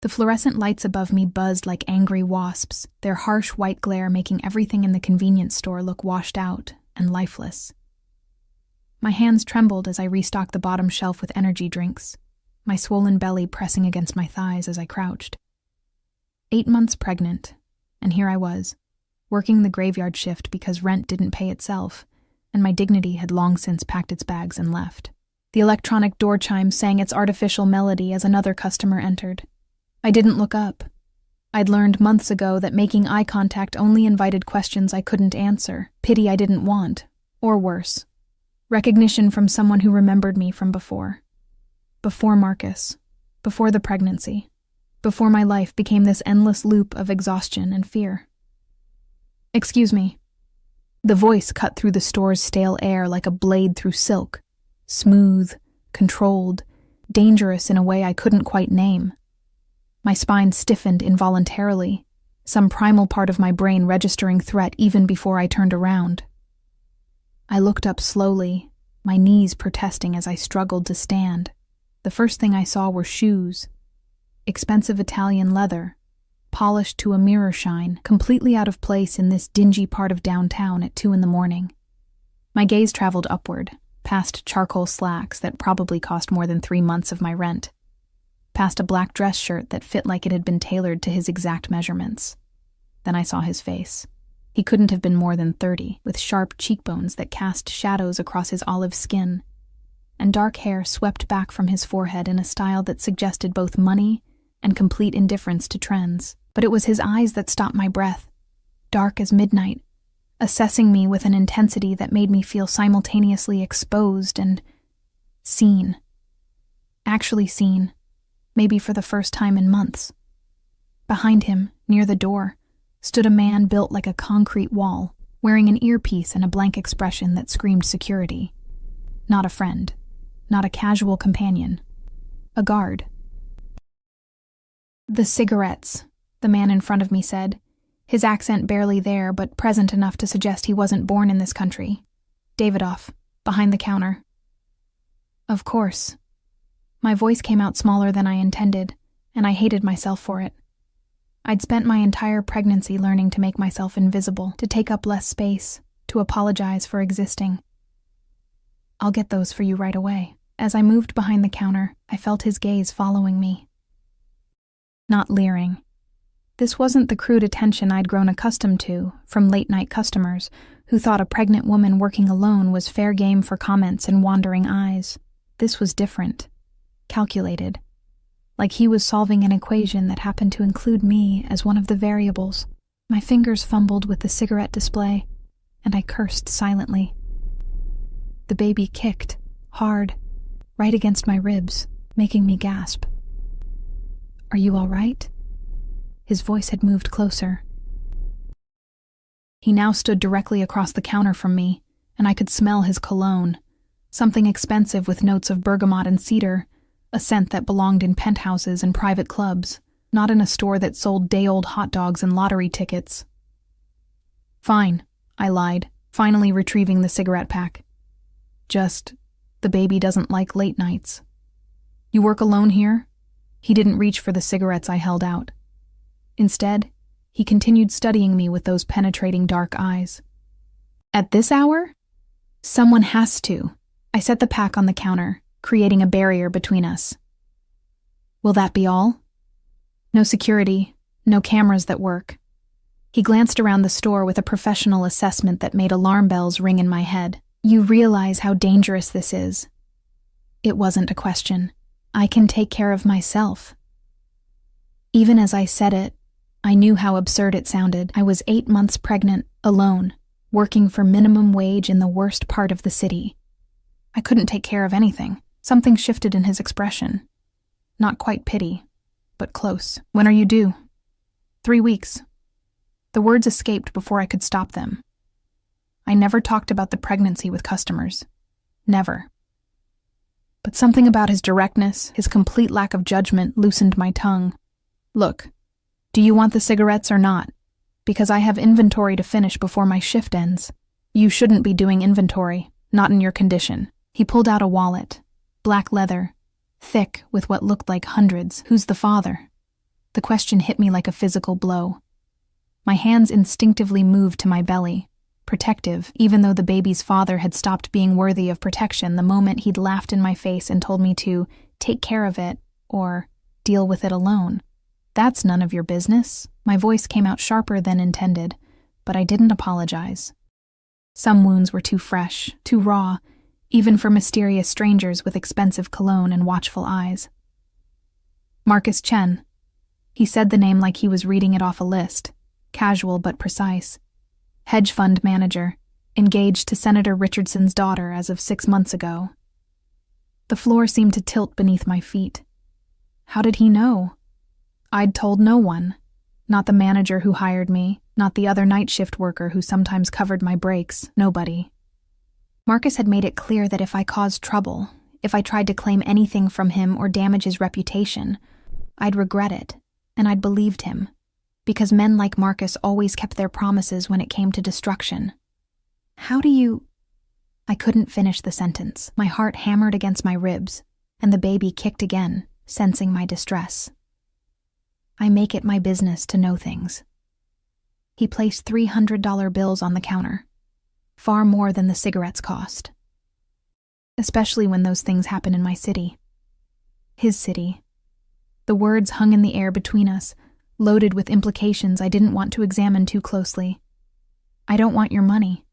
The fluorescent lights above me buzzed like angry wasps, their harsh white glare making everything in the convenience store look washed out and lifeless. My hands trembled as I restocked the bottom shelf with energy drinks, my swollen belly pressing against my thighs as I crouched. 8 months pregnant, and here I was, working the graveyard shift because rent didn't pay itself, and my dignity had long since packed its bags and left. The electronic door chime sang its artificial melody as another customer entered. I didn't look up. I'd learned months ago that making eye contact only invited questions I couldn't answer, pity I didn't want, or worse, recognition from someone who remembered me from before. Before Marcus, before the pregnancy, before my life became this endless loop of exhaustion and fear. "Excuse me." The voice cut through the store's stale air like a blade through silk, smooth, controlled, dangerous in a way I couldn't quite name. My spine stiffened involuntarily, some primal part of my brain registering threat even before I turned around. I looked up slowly, my knees protesting as I struggled to stand. The first thing I saw were shoes. Expensive Italian leather, polished to a mirror shine, completely out of place in this dingy part of downtown at 2 a.m. My gaze traveled upward, past charcoal slacks that probably cost more than 3 months of my rent, past a black dress shirt that fit like it had been tailored to his exact measurements. Then I saw his face. He couldn't have been more than 30, with sharp cheekbones that cast shadows across his olive skin, and dark hair swept back from his forehead in a style that suggested both money and complete indifference to trends. But it was his eyes that stopped my breath, dark as midnight, assessing me with an intensity that made me feel simultaneously exposed and seen. Actually seen, maybe for the first time in months. Behind him, near the door, stood a man built like a concrete wall, wearing an earpiece and a blank expression that screamed security. Not a friend, not a casual companion, a guard. "The cigarettes," the man in front of me said, his accent barely there but present enough to suggest he wasn't born in this country. Davidoff, behind the counter. Of course. My voice came out smaller than I intended, and I hated myself for it. I'd spent my entire pregnancy learning to make myself invisible, to take up less space, to apologize for existing. "I'll get those for you right away." As I moved behind the counter, I felt his gaze following me. Not leering. This wasn't the crude attention I'd grown accustomed to from late-night customers who thought a pregnant woman working alone was fair game for comments and wandering eyes. This was different. Calculated. Like he was solving an equation that happened to include me as one of the variables. My fingers fumbled with the cigarette display, and I cursed silently. The baby kicked, hard, right against my ribs, making me gasp. "Are you all right?" His voice had moved closer. He now stood directly across the counter from me, and I could smell his cologne, something expensive with notes of bergamot and cedar, a scent that belonged in penthouses and private clubs, not in a store that sold day-old hot dogs and lottery tickets. "Fine," I lied, finally retrieving the cigarette pack. "Just, the baby doesn't like late nights." "You work alone here?" He didn't reach for the cigarettes I held out. Instead, he continued studying me with those penetrating dark eyes. "At this hour?" "Someone has to." I set the pack on the counter, creating a barrier between us. "Will that be all?" "No security, no cameras that work." He glanced around the store with a professional assessment that made alarm bells ring in my head. "You realize how dangerous this is." It wasn't a question. I can take care of myself. Even as I said it, I knew how absurd it sounded. I was 8 months pregnant, alone, working for minimum wage in the worst part of the city. I couldn't take care of anything. Something shifted in his expression. Not quite pity, but close. "When are you due?" 3 weeks. The words escaped before I could stop them. I never talked about the pregnancy with customers. Never. But something about his directness, his complete lack of judgment, loosened my tongue. "Look, do you want the cigarettes or not? Because I have inventory to finish before my shift ends." "You shouldn't be doing inventory, not in your condition." He pulled out a wallet, black leather, thick with what looked like hundreds. "Who's the father?" The question hit me like a physical blow. My hands instinctively moved to my belly, protective, even though the baby's father had stopped being worthy of protection the moment he'd laughed in my face and told me to take care of it or deal with it alone. That's none of your business. My voice came out sharper than intended, but I didn't apologize. Some wounds were too fresh, too raw, even for mysterious strangers with expensive cologne and watchful eyes. Marcus Chen. He said the name like he was reading it off a list, casual but precise. Hedge fund manager, engaged to Senator Richardson's daughter as of 6 months ago. The floor seemed to tilt beneath my feet. How did he know? I'd told no one. Not the manager who hired me, not the other night shift worker who sometimes covered my breaks, nobody. Marcus had made it clear that if I caused trouble, if I tried to claim anything from him or damage his reputation, I'd regret it, and I'd believed him, because men like Marcus always kept their promises when it came to destruction. How do you... I couldn't finish the sentence. My heart hammered against my ribs, and the baby kicked again, sensing my distress. I make it my business to know things. He placed $300 bills on the counter, far more than the cigarettes cost. Especially when those things happen in my city. His city. The words hung in the air between us, loaded with implications I didn't want to examine too closely. I don't want your money.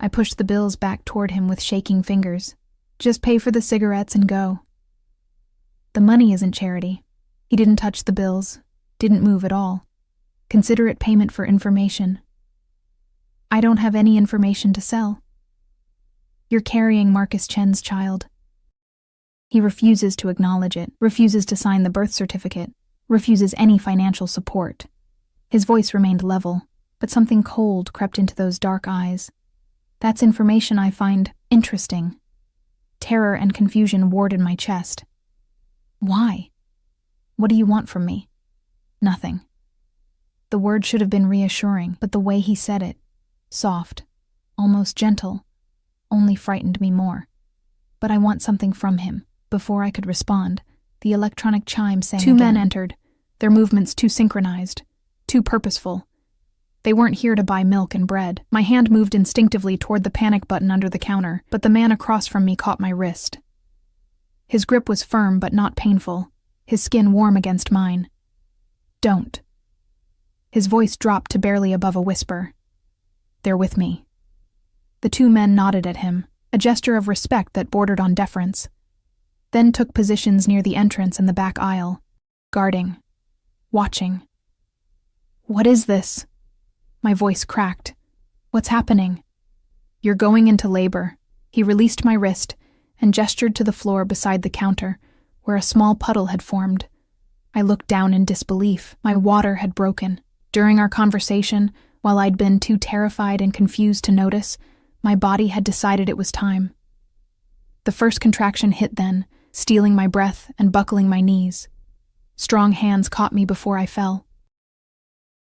I pushed the bills back toward him with shaking fingers. Just pay for the cigarettes and go. The money isn't charity. He didn't touch the bills, didn't move at all. Consider it payment for information. I don't have any information to sell. You're carrying Marcus Chen's child. He refuses to acknowledge it, refuses to sign the birth certificate, refuses any financial support. His voice remained level, but something cold crept into those dark eyes. That's information I find interesting. Terror and confusion warred in my chest. Why? What do you want from me? Nothing. The word should have been reassuring, but the way he said it, soft, almost gentle, only frightened me more. But I want something from him. Before I could respond, the electronic chime sang again. 2 men entered, their movements too synchronized, too purposeful. They weren't here to buy milk and bread. My hand moved instinctively toward the panic button under the counter, but the man across from me caught my wrist. His grip was firm but not painful, his skin warm against mine. Don't. His voice dropped to barely above a whisper. They're with me. The 2 men nodded at him, a gesture of respect that bordered on deference, then took positions near the entrance and the back aisle, guarding, watching. What is this? My voice cracked. What's happening? You're going into labor. He released my wrist and gestured to the floor beside the counter, where a small puddle had formed. I looked down in disbelief. My water had broken. During our conversation, while I'd been too terrified and confused to notice, my body had decided it was time. The first contraction hit then, stealing my breath and buckling my knees. Strong hands caught me before I fell.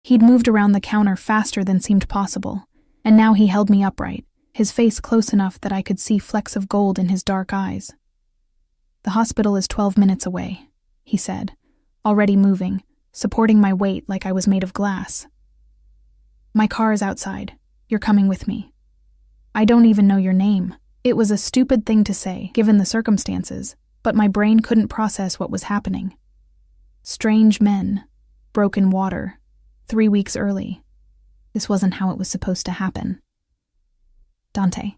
He'd moved around the counter faster than seemed possible, and now he held me upright, his face close enough that I could see flecks of gold in his dark eyes. The hospital is 12 minutes away, he said, already moving, supporting my weight like I was made of glass. My car is outside. You're coming with me. I don't even know your name. It was a stupid thing to say, given the circumstances, but my brain couldn't process what was happening. Strange men, broken water, 3 weeks early. This wasn't how it was supposed to happen. Dante.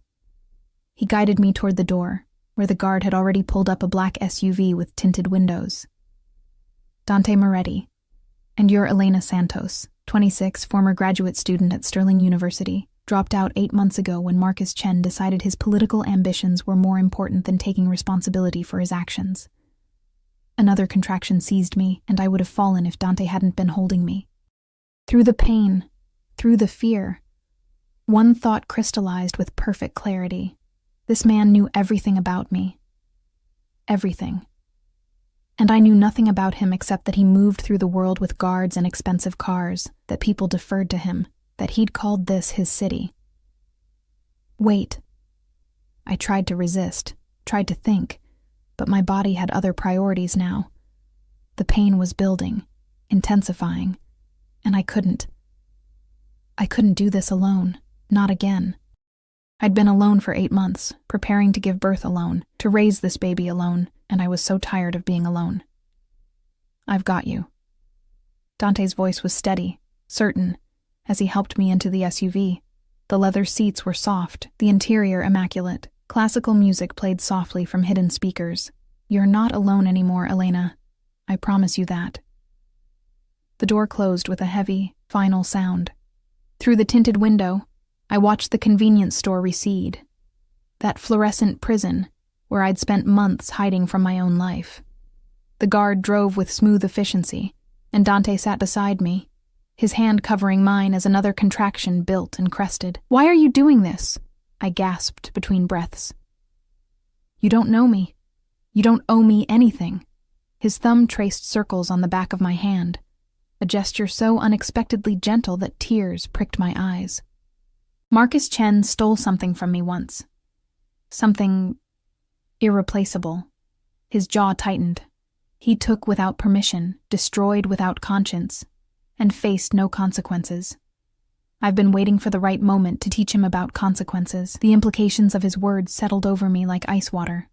He guided me toward the door, where the guard had already pulled up a black SUV with tinted windows. Dante Moretti. And you're Elena Santos, 26, former graduate student at Sterling University, dropped out 8 months ago when Marcus Chen decided his political ambitions were more important than taking responsibility for his actions. Another contraction seized me, and I would have fallen if Dante hadn't been holding me. Through the pain, through the fear, one thought crystallized with perfect clarity. This man knew everything about me. Everything. And I knew nothing about him except that he moved through the world with guards and expensive cars, that people deferred to him, that he'd called this his city. Wait. I tried to resist, tried to think, but my body had other priorities now. The pain was building, intensifying, and I couldn't. I couldn't do this alone, not again. I'd been alone for 8 months, preparing to give birth alone, to raise this baby alone, and I was so tired of being alone. I've got you. Dante's voice was steady, certain, as he helped me into the SUV. The leather seats were soft, the interior immaculate. Classical music played softly from hidden speakers. You're not alone anymore, Elena. I promise you that. The door closed with a heavy, final sound. Through the tinted window, I watched the convenience store recede. That fluorescent prison where I'd spent months hiding from my own life. The guard drove with smooth efficiency, and Dante sat beside me, his hand covering mine as another contraction built and crested. "Why are you doing this?" I gasped between breaths. "You don't know me. You don't owe me anything." His thumb traced circles on the back of my hand, a gesture so unexpectedly gentle that tears pricked my eyes. Marcus Chen stole something from me once. Something irreplaceable. His jaw tightened. He took without permission, destroyed without conscience, and faced no consequences. I've been waiting for the right moment to teach him about consequences. The implications of his words settled over me like ice water.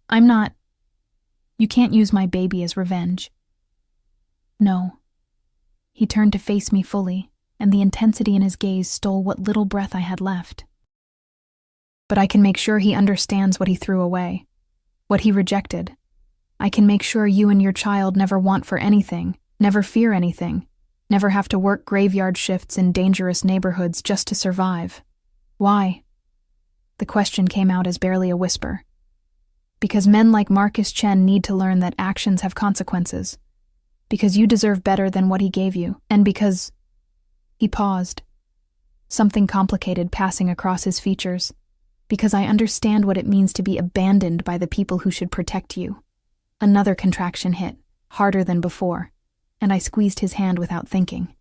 You can't use my baby as revenge. No. He turned to face me fully, and the intensity in his gaze stole what little breath I had left. But I can make sure he understands what he threw away, what he rejected. I can make sure you and your child never want for anything, never fear anything, never have to work graveyard shifts in dangerous neighborhoods just to survive. Why? The question came out as barely a whisper. Because men like Marcus Chen need to learn that actions have consequences. Because you deserve better than what he gave you, and because... He paused, something complicated passing across his features. Because I understand what it means to be abandoned by the people who should protect you. Another contraction hit, harder than before, and I squeezed his hand without thinking.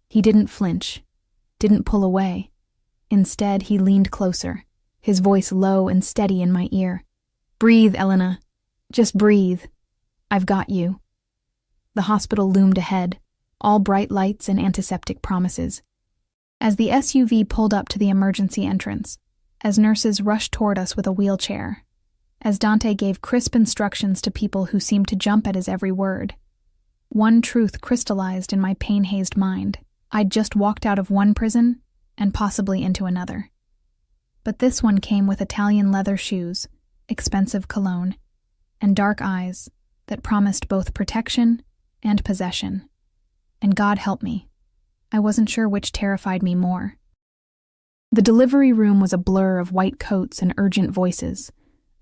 He didn't flinch, didn't pull away. Instead, he leaned closer, his voice low and steady in my ear. "Breathe, Elena. Just breathe. I've got you." The hospital loomed ahead, all bright lights and antiseptic promises. As the SUV pulled up to the emergency entrance, as nurses rushed toward us with a wheelchair, as Dante gave crisp instructions to people who seemed to jump at his every word, one truth crystallized in my pain-hazed mind. I'd just walked out of one prison and possibly into another. But this one came with Italian leather shoes, expensive cologne, and dark eyes that promised both protection and possession. And God help me, I wasn't sure which terrified me more. The delivery room was a blur of white coats and urgent voices,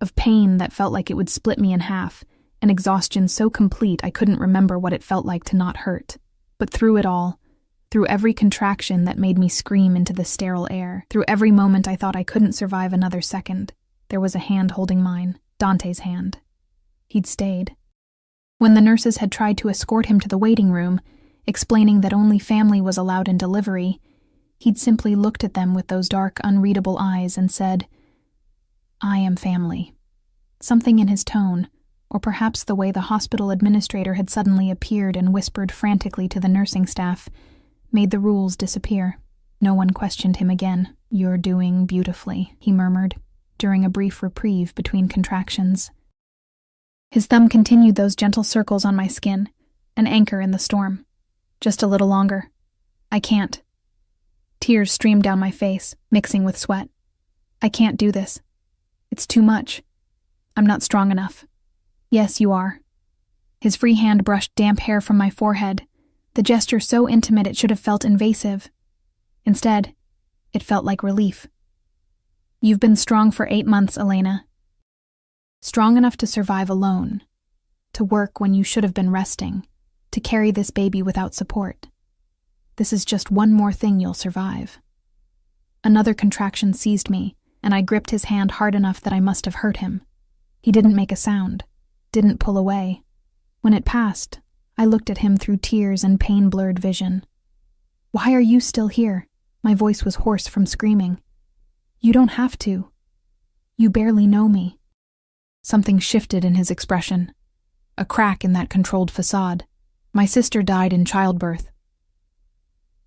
of pain that felt like it would split me in half, and exhaustion so complete I couldn't remember what it felt like to not hurt. But through it all, through every contraction that made me scream into the sterile air, through every moment I thought I couldn't survive another second, there was a hand holding mine, Dante's hand. He'd stayed. When the nurses had tried to escort him to the waiting room, explaining that only family was allowed in delivery, he'd simply looked at them with those dark, unreadable eyes and said, "I am family." Something in his tone, or perhaps the way the hospital administrator had suddenly appeared and whispered frantically to the nursing staff, made the rules disappear. No one questioned him again. "You're doing beautifully," he murmured, during a brief reprieve between contractions. His thumb continued those gentle circles on my skin, an anchor in the storm. "Just a little longer. I can't." Tears streamed down my face, mixing with sweat. "I can't do this. It's too much. I'm not strong enough." "Yes, you are." His free hand brushed damp hair from my forehead, the gesture so intimate it should have felt invasive. Instead, it felt like relief. "You've been strong for 8 months, Elena. Strong enough to survive alone, to work when you should have been resting, to carry this baby without support. This is just one more thing you'll survive." Another contraction seized me, and I gripped his hand hard enough that I must have hurt him. He didn't make a sound, didn't pull away. When it passed, I looked at him through tears and pain-blurred vision. "Why are you still here?" My voice was hoarse from screaming. "You don't have to. You barely know me." Something shifted in his expression. A crack in that controlled facade. My sister died in childbirth.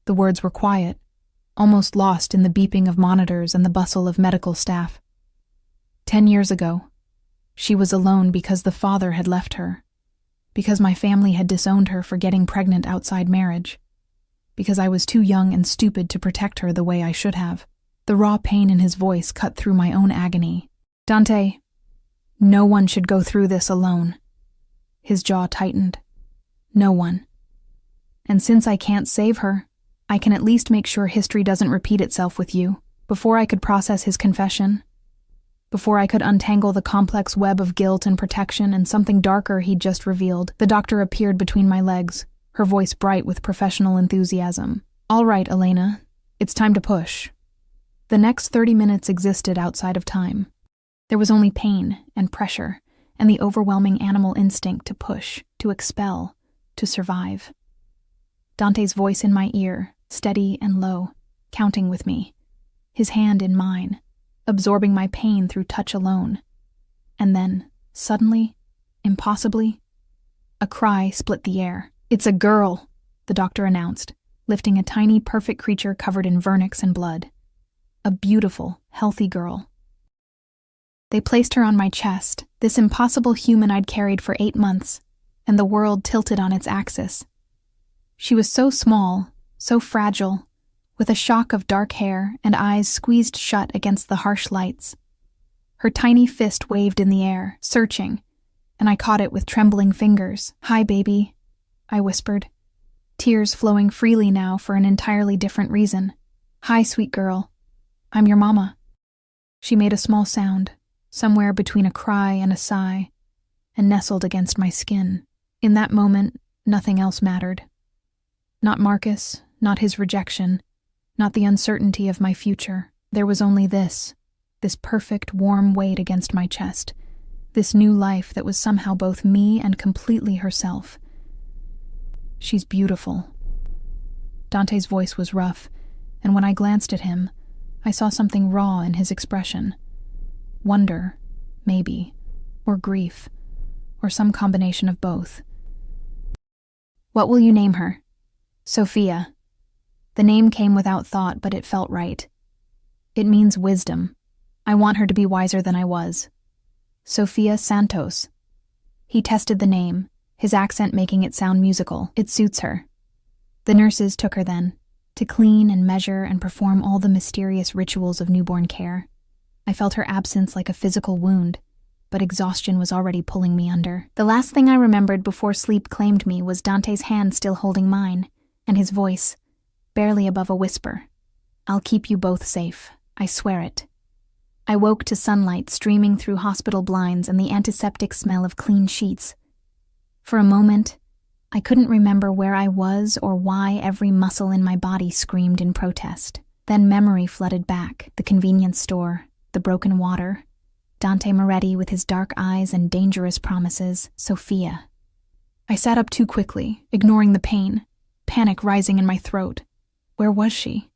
The words were quiet, almost lost in the beeping of monitors and the bustle of medical staff. 10 years ago, she was alone because the father had left her, because my family had disowned her for getting pregnant outside marriage, because I was too young and stupid to protect her the way I should have. The raw pain in his voice cut through my own agony. Dante, no one should go through this alone. His jaw tightened. No one. And since I can't save her, I can at least make sure history doesn't repeat itself with you. Before I could process his confession, before I could untangle the complex web of guilt and protection and something darker he'd just revealed, the doctor appeared between my legs, her voice bright with professional enthusiasm. All right, Elena, it's time to push. The next 30 minutes existed outside of time. There was only pain and pressure and the overwhelming animal instinct to push, to expel, to survive. Dante's voice in my ear, steady and low, counting with me, his hand in mine, absorbing my pain through touch alone. And then, suddenly, impossibly, a cry split the air. "It's a girl," the doctor announced, lifting a tiny, perfect creature covered in vernix and blood. A beautiful, healthy girl. They placed her on my chest, this impossible human I'd carried for 8 months, and the world tilted on its axis. She was so small, so fragile, with a shock of dark hair and eyes squeezed shut against the harsh lights. Her tiny fist waved in the air, searching, and I caught it with trembling fingers. "Hi, baby," I whispered, tears flowing freely now for an entirely different reason. "Hi, sweet girl. I'm your mama." She made a small sound, somewhere between a cry and a sigh, and nestled against my skin. In that moment, nothing else mattered. Not Marcus, not his rejection, not the uncertainty of my future. There was only this perfect, warm weight against my chest, this new life that was somehow both me and completely herself. "She's beautiful." Dante's voice was rough, and when I glanced at him, I saw something raw in his expression. Wonder, maybe, or grief, or some combination of both. "What will you name her?" "Sophia." The name came without thought, but it felt right. "It means wisdom. I want her to be wiser than I was." "Sophia Santos." He tested the name, his accent making it sound musical. "It suits her." The nurses took her then, to clean and measure and perform all the mysterious rituals of newborn care. I felt her absence like a physical wound, but exhaustion was already pulling me under. The last thing I remembered before sleep claimed me was Dante's hand still holding mine, and his voice, barely above a whisper. "I'll keep you both safe. I swear it." I woke to sunlight streaming through hospital blinds and the antiseptic smell of clean sheets. For a moment, I couldn't remember where I was or why every muscle in my body screamed in protest. Then memory flooded back, the convenience store, the broken water, Dante Moretti with his dark eyes and dangerous promises, Sophia. I sat up too quickly, ignoring the pain, panic rising in my throat. Where was she?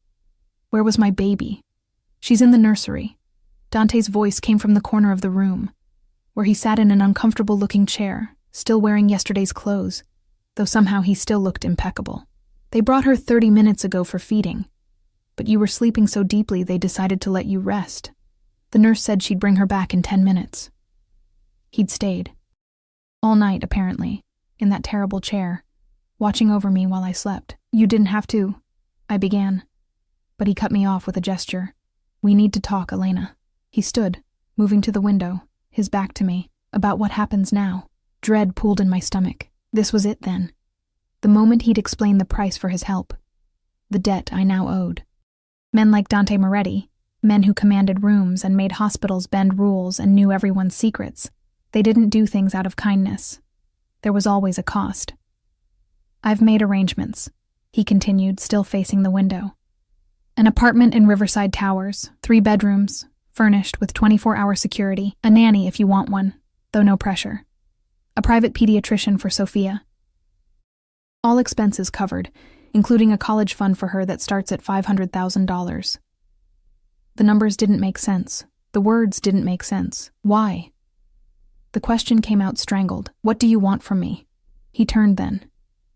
Where was my baby? "She's in the nursery." Dante's voice came from the corner of the room, where he sat in an uncomfortable-looking chair, still wearing yesterday's clothes, though somehow he still looked impeccable. "They brought her 30 minutes ago for feeding, but you were sleeping so deeply they decided to let you rest. The nurse said she'd bring her back in 10 minutes. He'd stayed. All night, apparently, in that terrible chair, watching over me while I slept. "You didn't have to," I began, but he cut me off with a gesture. "We need to talk, Elena." He stood, moving to the window, his back to me. About what happens now. Dread pooled in my stomach. This was it, then. The moment he'd explained the price for his help. The debt I now owed. Men like Dante Moretti, men who commanded rooms and made hospitals bend rules and knew everyone's secrets, they didn't do things out of kindness. There was always a cost. "I've made arrangements," he continued, still facing the window. "An apartment in Riverside Towers, 3 bedrooms, furnished with 24-hour security, a nanny if you want one, though no pressure. A private pediatrician for Sophia. All expenses covered, including a college fund for her that starts at $500,000. The numbers didn't make sense. The words didn't make sense. Why? The question came out strangled. "What do you want from me?" He turned then,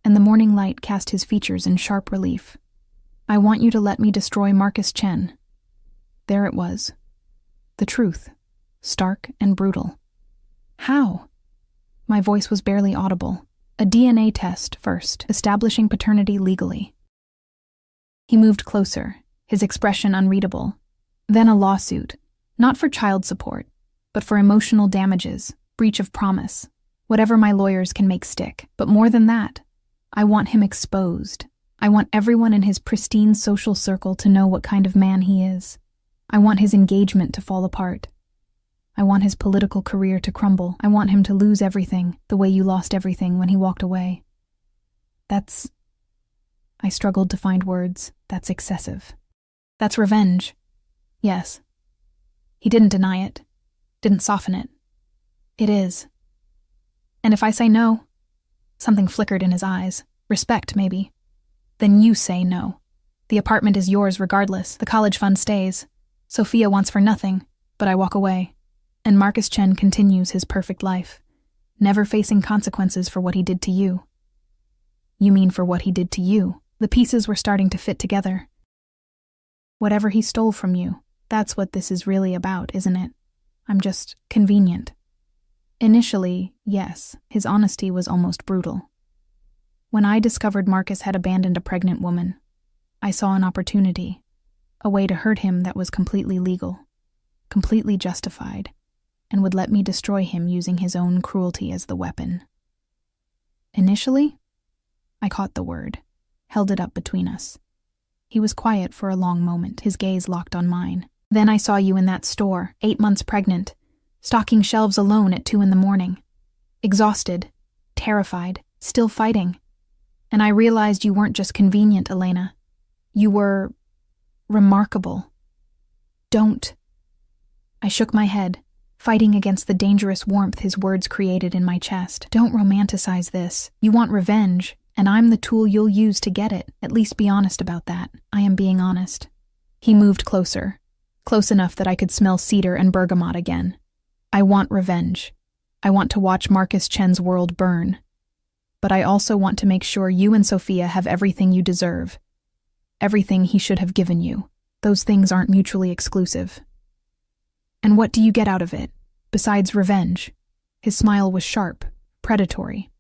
and the morning light cast his features in sharp relief. "I want you to let me destroy Marcus Chen." There it was. The truth, stark and brutal. "How?" My voice was barely audible. "A DNA test first, establishing paternity legally." He moved closer, his expression unreadable. "Then a lawsuit, not for child support, but for emotional damages, breach of promise, whatever my lawyers can make stick. But more than that, I want him exposed. I want everyone in his pristine social circle to know what kind of man he is. I want his engagement to fall apart. I want his political career to crumble. I want him to lose everything, the way you lost everything when he walked away." That's... I struggled to find words. "That's excessive. That's revenge." "Yes." He didn't deny it, didn't soften it. "It is." "And if I say no?" Something flickered in his eyes. "Respect, maybe." "Then you say no. The apartment is yours regardless. The college fund stays. Sophia wants for nothing, but I walk away. And Marcus Chen continues his perfect life, never facing consequences for what he did to you." "You mean for what he did to you?" The pieces were starting to fit together. "Whatever he stole from you, that's what this is really about, isn't it? I'm just convenient." Initially, yes, his honesty was almost brutal. "When I discovered Marcus had abandoned a pregnant woman, I saw an opportunity, a way to hurt him that was completely legal, completely justified, and would let me destroy him using his own cruelty as the weapon." "Initially?" I caught the word, held it up between us. He was quiet for a long moment, his gaze locked on mine. "Then I saw you in that store, 8 months pregnant, stocking shelves alone at 2 a.m, exhausted, terrified, still fighting. And I realized you weren't just convenient, Elena. You were... remarkable. Don't." I shook my head, fighting against the dangerous warmth his words created in my chest. "Don't romanticize this. You want revenge, and I'm the tool you'll use to get it. At least be honest about that." "I am being honest." He moved closer, close enough that I could smell cedar and bergamot again. "I want revenge. I want to watch Marcus Chen's world burn. But I also want to make sure you and Sophia have everything you deserve. Everything he should have given you. Those things aren't mutually exclusive." "And what do you get out of it, besides revenge?" His smile was sharp, predatory.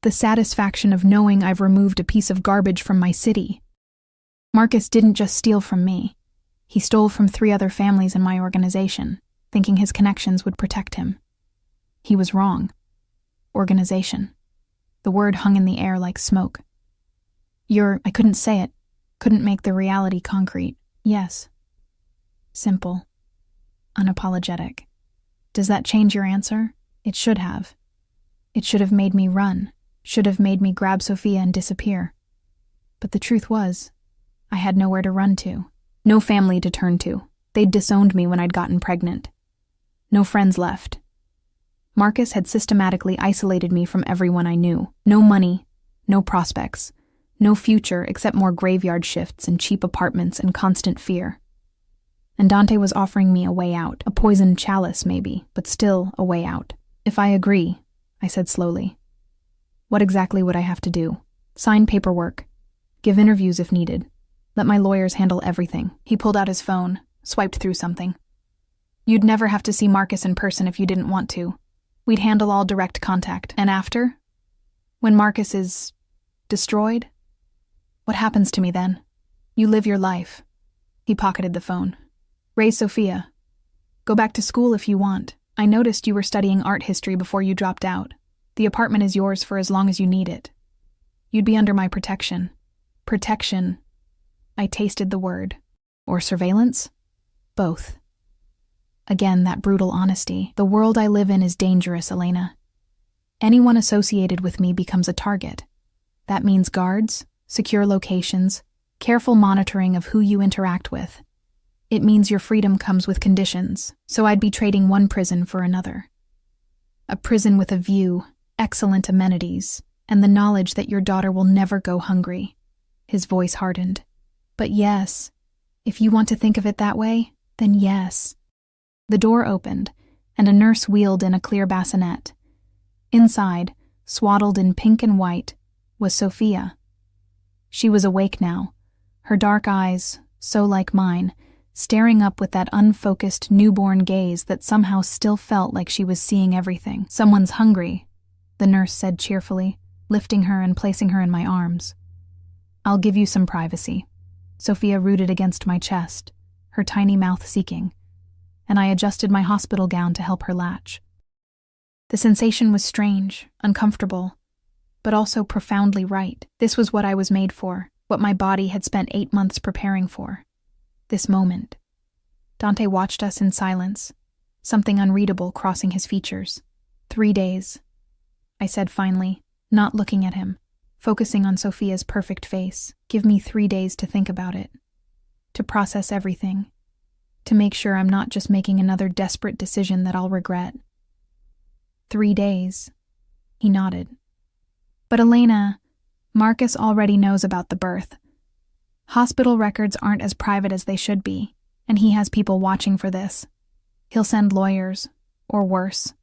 "The satisfaction of knowing I've removed a piece of garbage from my city. Marcus didn't just steal from me. He stole from 3 other families in my organization, thinking his connections would protect him. He was wrong. Organization." The word hung in the air like smoke. I couldn't say it, couldn't make the reality concrete. "Yes." Simple. Unapologetic. "Does that change your answer?" It should have. It should have made me run, should have made me grab Sophia and disappear. But the truth was, I had nowhere to run to, no family to turn to. They'd disowned me when I'd gotten pregnant. No friends left. Marcus had systematically isolated me from everyone I knew. No money, no prospects, no future except more graveyard shifts and cheap apartments and constant fear. And Dante was offering me a way out, a poisoned chalice maybe, but still a way out. "If I agree," I said slowly. "What exactly would I have to do?" "Sign paperwork. Give interviews if needed. Let my lawyers handle everything." He pulled out his phone, swiped through something. "You'd never have to see Marcus in person if you didn't want to. We'd handle all direct contact. And after? When Marcus is... destroyed? What happens to me then? You live your life." He pocketed the phone. "Raise Sophia. Go back to school if you want. I noticed you were studying art history before you dropped out. The apartment is yours for as long as you need it. You'd be under my protection." Protection. I tasted the word. Or surveillance? Both. Again, that brutal honesty. "The world I live in is dangerous, Elena. Anyone associated with me becomes a target. That means guards, secure locations, careful monitoring of who you interact with. It means your freedom comes with conditions, so I'd be trading one prison for another. A prison with a view, excellent amenities, and the knowledge that your daughter will never go hungry." His voice hardened. "But yes, if you want to think of it that way, then yes." The door opened, and a nurse wheeled in a clear bassinet. Inside, swaddled in pink and white, was Sophia. She was awake now, her dark eyes, so like mine, staring up with that unfocused newborn gaze that somehow still felt like she was seeing everything. "Someone's hungry," the nurse said cheerfully, lifting her and placing her in my arms. "I'll give you some privacy." Sophia rooted against my chest, her tiny mouth seeking, and I adjusted my hospital gown to help her latch. The sensation was strange, uncomfortable, but also profoundly right. This was what I was made for, what my body had spent 8 months preparing for. This moment. Dante watched us in silence, something unreadable crossing his features. 3 days, I said finally, not looking at him, focusing on Sophia's perfect face. Give me 3 days to think about it, to process everything, to make sure I'm not just making another desperate decision that I'll regret. 3 days, he nodded. But Elena, Marcus already knows about the birth. Hospital records aren't as private as they should be, and he has people watching for this. He'll send lawyers, or worse.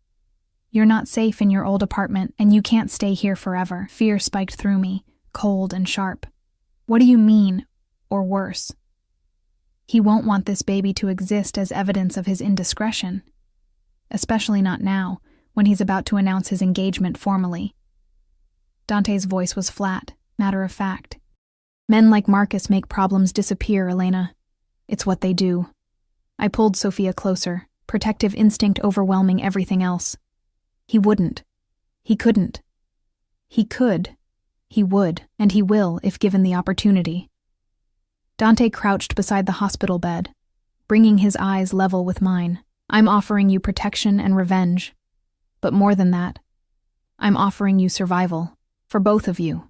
You're not safe in your old apartment, and you can't stay here forever. Fear spiked through me, cold and sharp. What do you mean, or worse? He won't want this baby to exist as evidence of his indiscretion. Especially not now, when he's about to announce his engagement formally. Dante's voice was flat, matter of fact. Men like Marcus make problems disappear, Elena. It's what they do. I pulled Sophia closer, protective instinct overwhelming everything else. He wouldn't. He couldn't. He could. He would, and he will if given the opportunity. Dante crouched beside the hospital bed, bringing his eyes level with mine. I'm offering you protection and revenge. But more than that, I'm offering you survival. For both of you.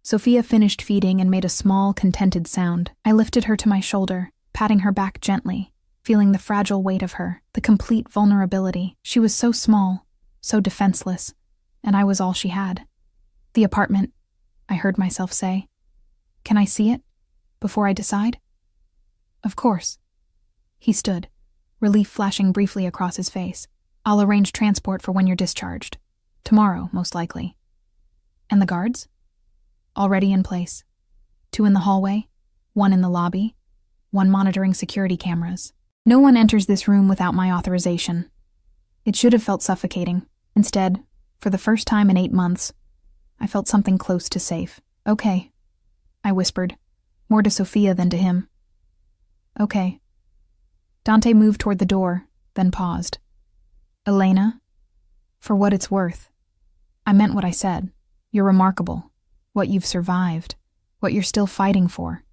Sophia finished feeding and made a small, contented sound. I lifted her to my shoulder, patting her back gently, feeling the fragile weight of her, the complete vulnerability. She was so small, so defenseless, and I was all she had. "The apartment," I heard myself say. "Can I see it? Before I decide?" "Of course." He stood, relief flashing briefly across his face. "I'll arrange transport for when you're discharged. Tomorrow, most likely." "And the guards?" "Already in place. 2 in the hallway, 1 in the lobby, 1 monitoring security cameras. No one enters this room without my authorization." It should have felt suffocating. Instead, for the first time in 8 months, I felt something close to safe. "Okay," I whispered, more to Sophia than to him. "Okay." Dante moved toward the door, then paused. "Elena, for what it's worth, I meant what I said. You're remarkable. What you've survived. What you're still fighting for.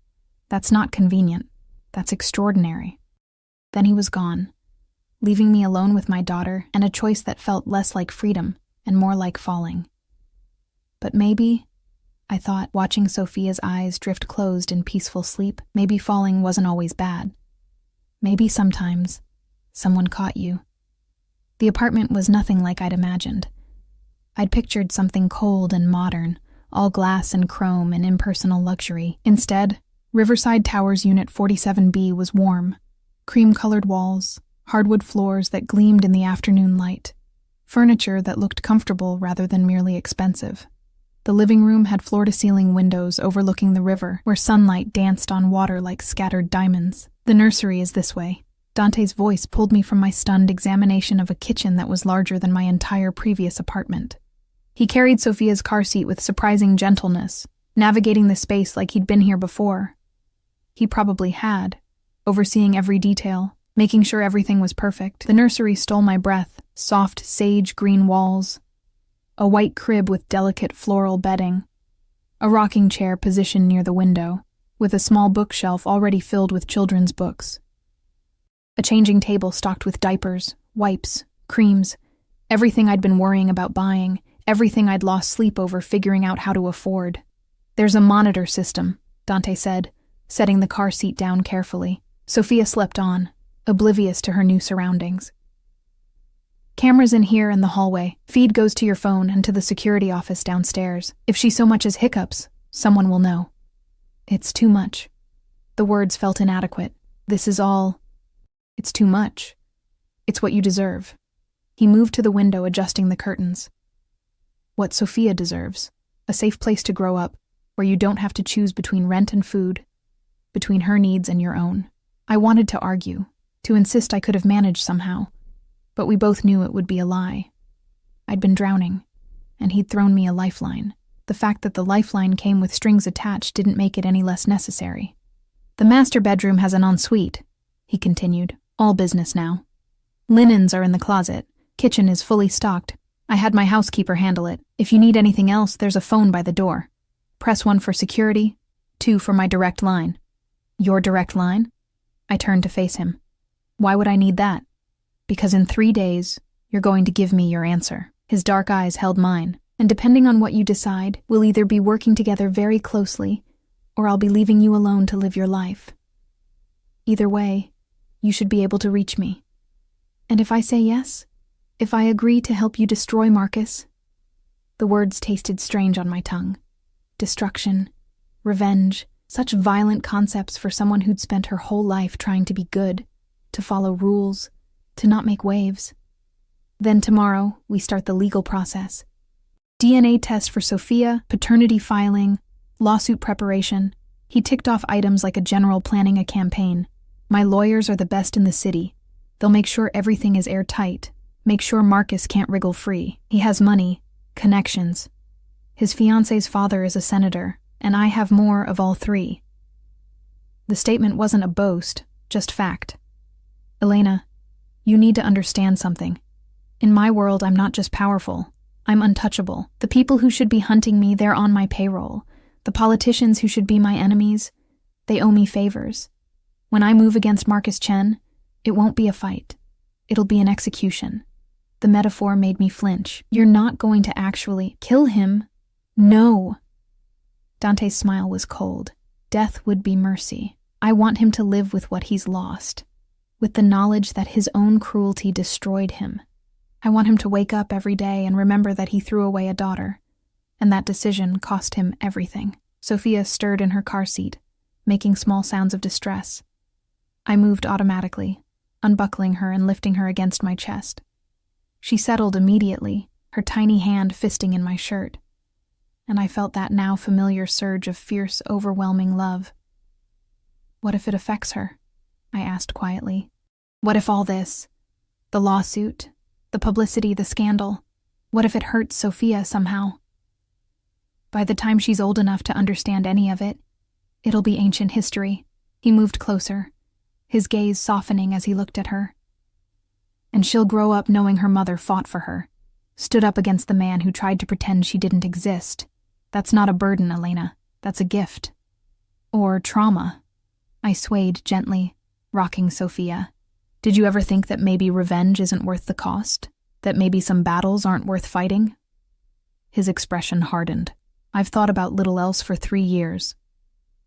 That's not convenient. That's extraordinary." Then he was gone, leaving me alone with my daughter and a choice that felt less like freedom and more like falling. But maybe, I thought, watching Sophia's eyes drift closed in peaceful sleep, maybe falling wasn't always bad. Maybe sometimes someone caught you. The apartment was nothing like I'd imagined. I'd pictured something cold and modern, all glass and chrome and impersonal luxury. Instead, Riverside Towers Unit 47B was warm. Cream-colored walls, hardwood floors that gleamed in the afternoon light, furniture that looked comfortable rather than merely expensive. The living room had floor-to-ceiling windows overlooking the river, where sunlight danced on water like scattered diamonds. "The nursery is this way." Dante's voice pulled me from my stunned examination of a kitchen that was larger than my entire previous apartment. He carried Sophia's car seat with surprising gentleness, navigating the space like he'd been here before. He probably had, overseeing every detail, making sure everything was perfect. The nursery stole my breath, soft sage-green walls, a white crib with delicate floral bedding, a rocking chair positioned near the window, with a small bookshelf already filled with children's books. A changing table stocked with diapers, wipes, creams, everything I'd been worrying about buying, everything I'd lost sleep over figuring out how to afford. "There's a monitor system," Dante said, setting the car seat down carefully. Sophia slept on, oblivious to her new surroundings. "Cameras in here and the hallway. Feed goes to your phone and to the security office downstairs. If she so much as hiccups, someone will know." "It's too much." The words felt inadequate. "This is all..." "It's too much. It's what you deserve." He moved to the window, adjusting the curtains. "What Sophia deserves," A safe place to grow up, where you don't have to choose between rent and food, between her needs and your own. I wanted to argue, to insist I could have managed somehow, but we both knew it would be a lie. I'd been drowning, and he'd thrown me a lifeline. The fact that the lifeline came with strings attached didn't make it any less necessary. The master bedroom has an ensuite, he continued. All business now. Linens are in the closet. Kitchen is fully stocked. I had my housekeeper handle it. If you need anything else, there's a phone by the door. Press 1 for security, 2 for my direct line. Your direct line? I turned to face him. Why would I need that? Because in 3 days, you're going to give me your answer. His dark eyes held mine, and depending on what you decide, we'll either be working together very closely, or I'll be leaving you alone to live your life. Either way, you should be able to reach me. And if I say yes, if I agree to help you destroy Marcus, the words tasted strange on my tongue. Destruction, revenge, such violent concepts for someone who'd spent her whole life trying to be good, to follow rules, to not make waves. Then tomorrow, we start the legal process. DNA test for Sophia, paternity filing, lawsuit preparation. He ticked off items like a general planning a campaign. My lawyers are the best in the city. They'll make sure everything is airtight, make sure Marcus can't wriggle free. He has money, connections. His fiancé's father is a senator, and I have more of all three. The statement wasn't a boast, just fact. Elena, you need to understand something. In my world, I'm not just powerful. I'm untouchable. The people who should be hunting me, they're on my payroll. The politicians who should be my enemies, they owe me favors. When I move against Marcus Chen, it won't be a fight. It'll be an execution. The metaphor made me flinch. You're not going to actually kill him. No. Dante's smile was cold. Death would be mercy. I want him to live with what he's lost, with the knowledge that his own cruelty destroyed him. I want him to wake up every day and remember that he threw away a daughter, and that decision cost him everything. Sophia stirred in her car seat, making small sounds of distress. I moved automatically, unbuckling her and lifting her against my chest. She settled immediately, her tiny hand fisting in my shirt, and I felt that now familiar surge of fierce, overwhelming love. What if it affects her? I asked quietly. What if all this, the lawsuit, the publicity, the scandal, what if it hurts Sophia somehow? By the time she's old enough to understand any of it, it'll be ancient history. He moved closer, his gaze softening as he looked at her. And she'll grow up knowing her mother fought for her, stood up against the man who tried to pretend she didn't exist. That's not a burden, Elena. That's a gift. Or trauma. I swayed gently, rocking Sophia. Did you ever think that maybe revenge isn't worth the cost? That maybe some battles aren't worth fighting? His expression hardened. I've thought about little else for 3 years.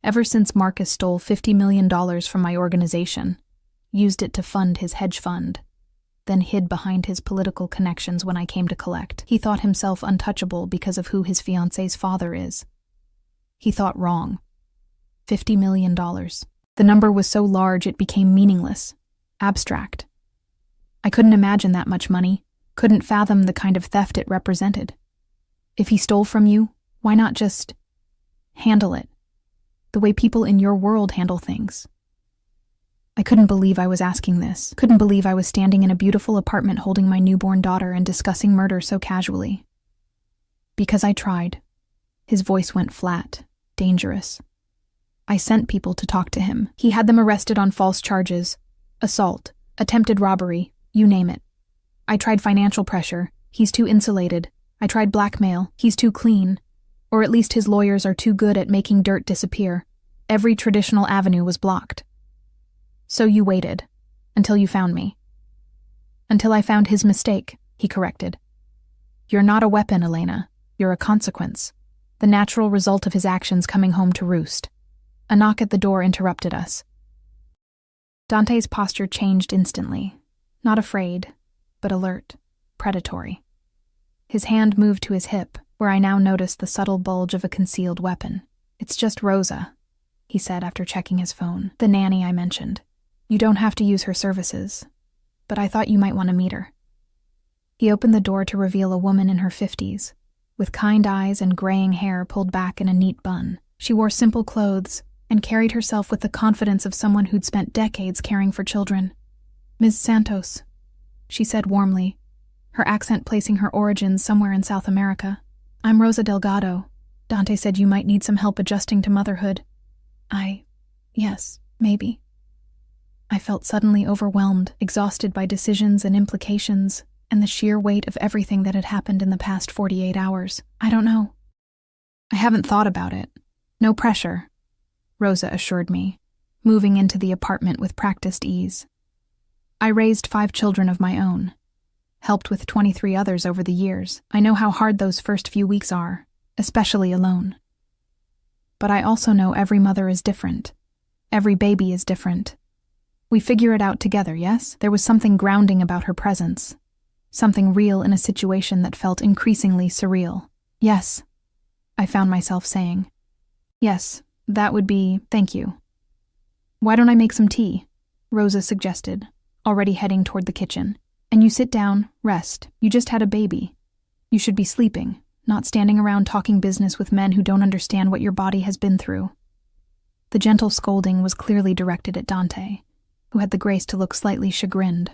Ever since Marcus stole $50 million from my organization, used it to fund his hedge fund, then hid behind his political connections when I came to collect. He thought himself untouchable because of who his fiancé's father is. He thought wrong. $50 million. The number was so large it became meaningless, abstract. I couldn't imagine that much money, couldn't fathom the kind of theft it represented. If he stole from you, why not just handle it, the way people in your world handle things? I couldn't believe I was asking this, couldn't believe I was standing in a beautiful apartment holding my newborn daughter and discussing murder so casually. Because I tried. His voice went flat, dangerous. I sent people to talk to him. He had them arrested on false charges, assault, attempted robbery, you name it. I tried financial pressure. He's too insulated. I tried blackmail. He's too clean. Or at least his lawyers are too good at making dirt disappear. Every traditional avenue was blocked. So you waited, until you found me. Until I found his mistake, he corrected. You're not a weapon, Elena. You're a consequence. The natural result of his actions coming home to roost. A knock at the door interrupted us. Dante's posture changed instantly. Not afraid, but alert, predatory. His hand moved to his hip, where I now noticed the subtle bulge of a concealed weapon. It's just Rosa, he said after checking his phone. The nanny I mentioned. You don't have to use her services, but I thought you might want to meet her. He opened the door to reveal a woman in her 50s, with kind eyes and graying hair pulled back in a neat bun. She wore simple clothes and carried herself with the confidence of someone who'd spent decades caring for children. "Ms. Santos," she said warmly, her accent placing her origins somewhere in South America. "I'm Rosa Delgado. Dante said you might need some help adjusting to motherhood." Yes, maybe. I felt suddenly overwhelmed, exhausted by decisions and implications, and the sheer weight of everything that had happened in the past 48 hours. "I don't know. I haven't thought about it. No pressure," Rosa assured me, moving into the apartment with practiced ease. "I raised 5 children of my own, helped with 23 others over the years. I know how hard those first few weeks are, especially alone. But I also know every mother is different. Every baby is different. We figure it out together, yes?" There was something grounding about her presence, something real in a situation that felt increasingly surreal. "Yes," I found myself saying. "Yes, that would be, thank you." "Why don't I make some tea?" Rosa suggested, already heading toward the kitchen. "And you sit down, rest. You just had a baby. You should be sleeping, not standing around talking business with men who don't understand what your body has been through." The gentle scolding was clearly directed at Dante, who had the grace to look slightly chagrined.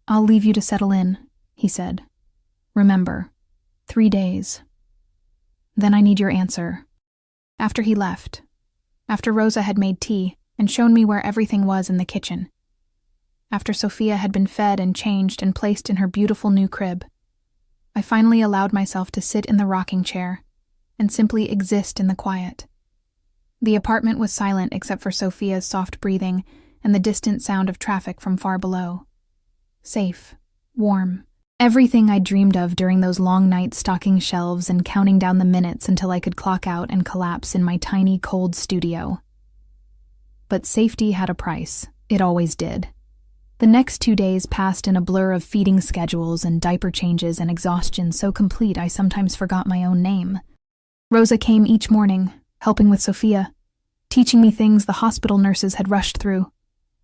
"I'll leave you to settle in," he said. "Remember, 3 days. Then I need your answer." After he left, after Rosa had made tea and shown me where everything was in the kitchen, after Sophia had been fed and changed and placed in her beautiful new crib, I finally allowed myself to sit in the rocking chair and simply exist in the quiet. The apartment was silent except for Sophia's soft breathing and the distant sound of traffic from far below. Safe, warm, everything I dreamed of during those long nights stocking shelves and counting down the minutes until I could clock out and collapse in my tiny, cold studio. But safety had a price. It always did. The next 2 days passed in a blur of feeding schedules and diaper changes and exhaustion so complete I sometimes forgot my own name. Rosa came each morning, helping with Sophia, teaching me things the hospital nurses had rushed through: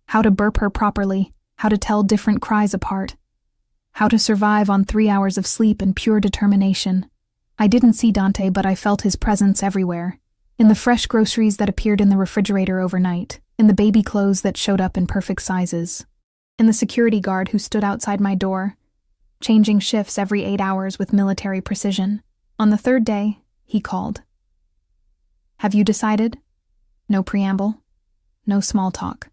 how to burp her properly, how to tell different cries apart, how to survive on 3 hours of sleep and pure determination. I didn't see Dante, but I felt his presence everywhere, in the fresh groceries that appeared in the refrigerator overnight, in the baby clothes that showed up in perfect sizes, in the security guard who stood outside my door, changing shifts every 8 hours with military precision. On the 3rd day, he called. "Have you decided?" No preamble, no small talk.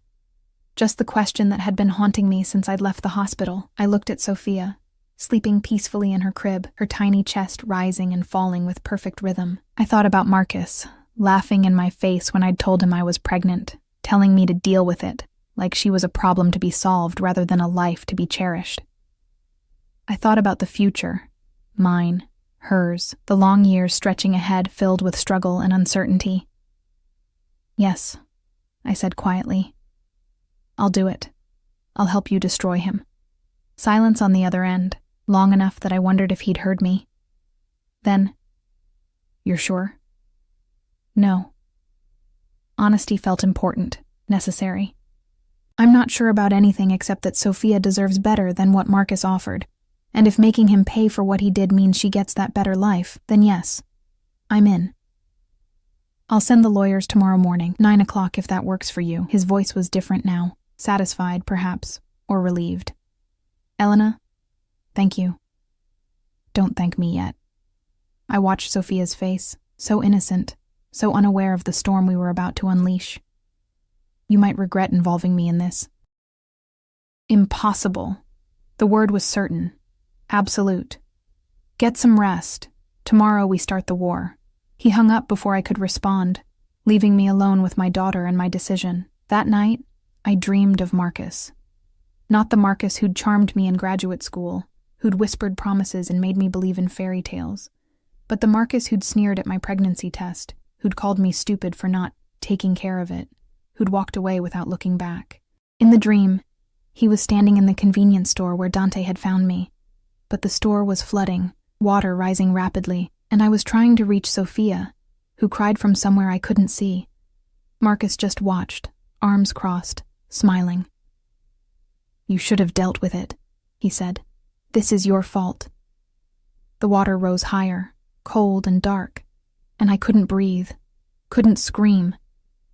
Just the question that had been haunting me since I'd left the hospital. I looked at Sophia, sleeping peacefully in her crib, her tiny chest rising and falling with perfect rhythm. I thought about Marcus, laughing in my face when I'd told him I was pregnant, telling me to deal with it, like she was a problem to be solved rather than a life to be cherished. I thought about the future, mine, hers, the long years stretching ahead filled with struggle and uncertainty. "Yes," I said quietly. "I'll do it. I'll help you destroy him." Silence on the other end, long enough that I wondered if he'd heard me. Then, "You're sure?" "No." Honesty felt important, necessary. "I'm not sure about anything except that Sophia deserves better than what Marcus offered, and if making him pay for what he did means she gets that better life, then yes, I'm in. I'll send the lawyers tomorrow morning, 9 o'clock if that works for you." His voice was different now, satisfied, perhaps, or relieved. "Elena, thank you." "Don't thank me yet." I watched Sophia's face, so innocent, so unaware of the storm we were about to unleash. "You might regret involving me in this." Impossible. The word was certain. Absolute. "Get some rest. Tomorrow we start the war." He hung up before I could respond, leaving me alone with my daughter and my decision. That night, I dreamed of Marcus. Not the Marcus who'd charmed me in graduate school, who'd whispered promises and made me believe in fairy tales, but the Marcus who'd sneered at my pregnancy test, who'd called me stupid for not taking care of it, who'd walked away without looking back. In the dream, he was standing in the convenience store where Dante had found me, but the store was flooding, water rising rapidly, and I was trying to reach Sophia, who cried from somewhere I couldn't see. Marcus just watched, arms crossed, smiling. "You should have dealt with it," he said. "This is your fault." The water rose higher, cold and dark, and I couldn't breathe, couldn't scream.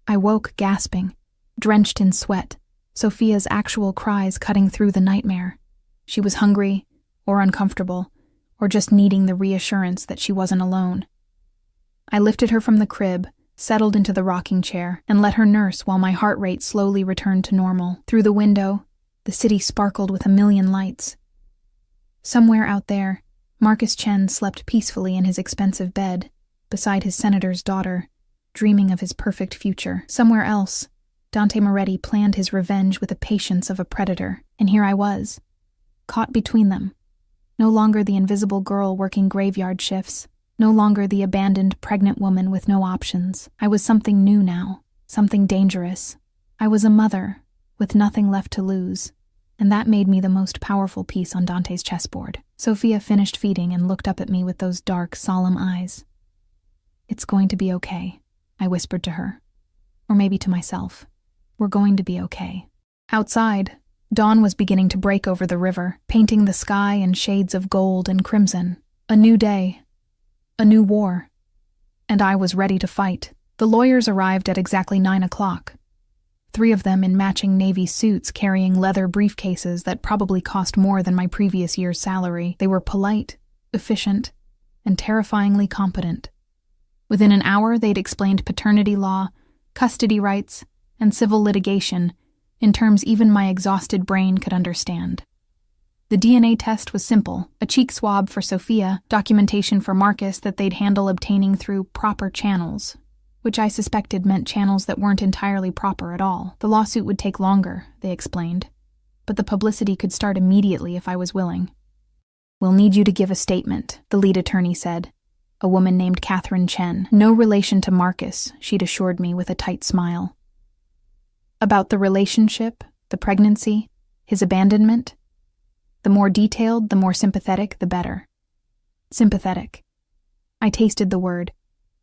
I woke gasping, drenched in sweat, Sophia's actual cries cutting through the nightmare. She was hungry, or uncomfortable, or just needing the reassurance that she wasn't alone. I lifted her from the crib, settled into the rocking chair, and let her nurse while my heart rate slowly returned to normal. Through the window, the city sparkled with a million lights. Somewhere out there, Marcus Chen slept peacefully in his expensive bed, beside his senator's daughter, dreaming of his perfect future. Somewhere else, Dante Moretti planned his revenge with the patience of a predator, and here I was, caught between them. No longer the invisible girl working graveyard shifts, no longer the abandoned pregnant woman with no options. I was something new now, something dangerous. I was a mother, with nothing left to lose, and that made me the most powerful piece on Dante's chessboard. Sophia finished feeding and looked up at me with those dark, solemn eyes. "It's going to be okay," I whispered to her. Or maybe to myself. "We're going to be okay." Outside, dawn was beginning to break over the river, painting the sky in shades of gold and crimson. A new day. A new war. And I was ready to fight. The lawyers arrived at exactly 9 o'clock. 3 of them in matching navy suits carrying leather briefcases that probably cost more than my previous year's salary. They were polite, efficient, and terrifyingly competent. Within an hour, they'd explained paternity law, custody rights, and civil litigation in terms even my exhausted brain could understand. The DNA test was simple, a cheek swab for Sophia, documentation for Marcus that they'd handle obtaining through proper channels, which I suspected meant channels that weren't entirely proper at all. The lawsuit would take longer, they explained, but the publicity could start immediately if I was willing. "We'll need you to give a statement," the lead attorney said, a woman named Catherine Chen. No relation to Marcus, she'd assured me with a tight smile. About the relationship, the pregnancy, his abandonment. The more detailed, the more sympathetic, the better. Sympathetic. I tasted the word,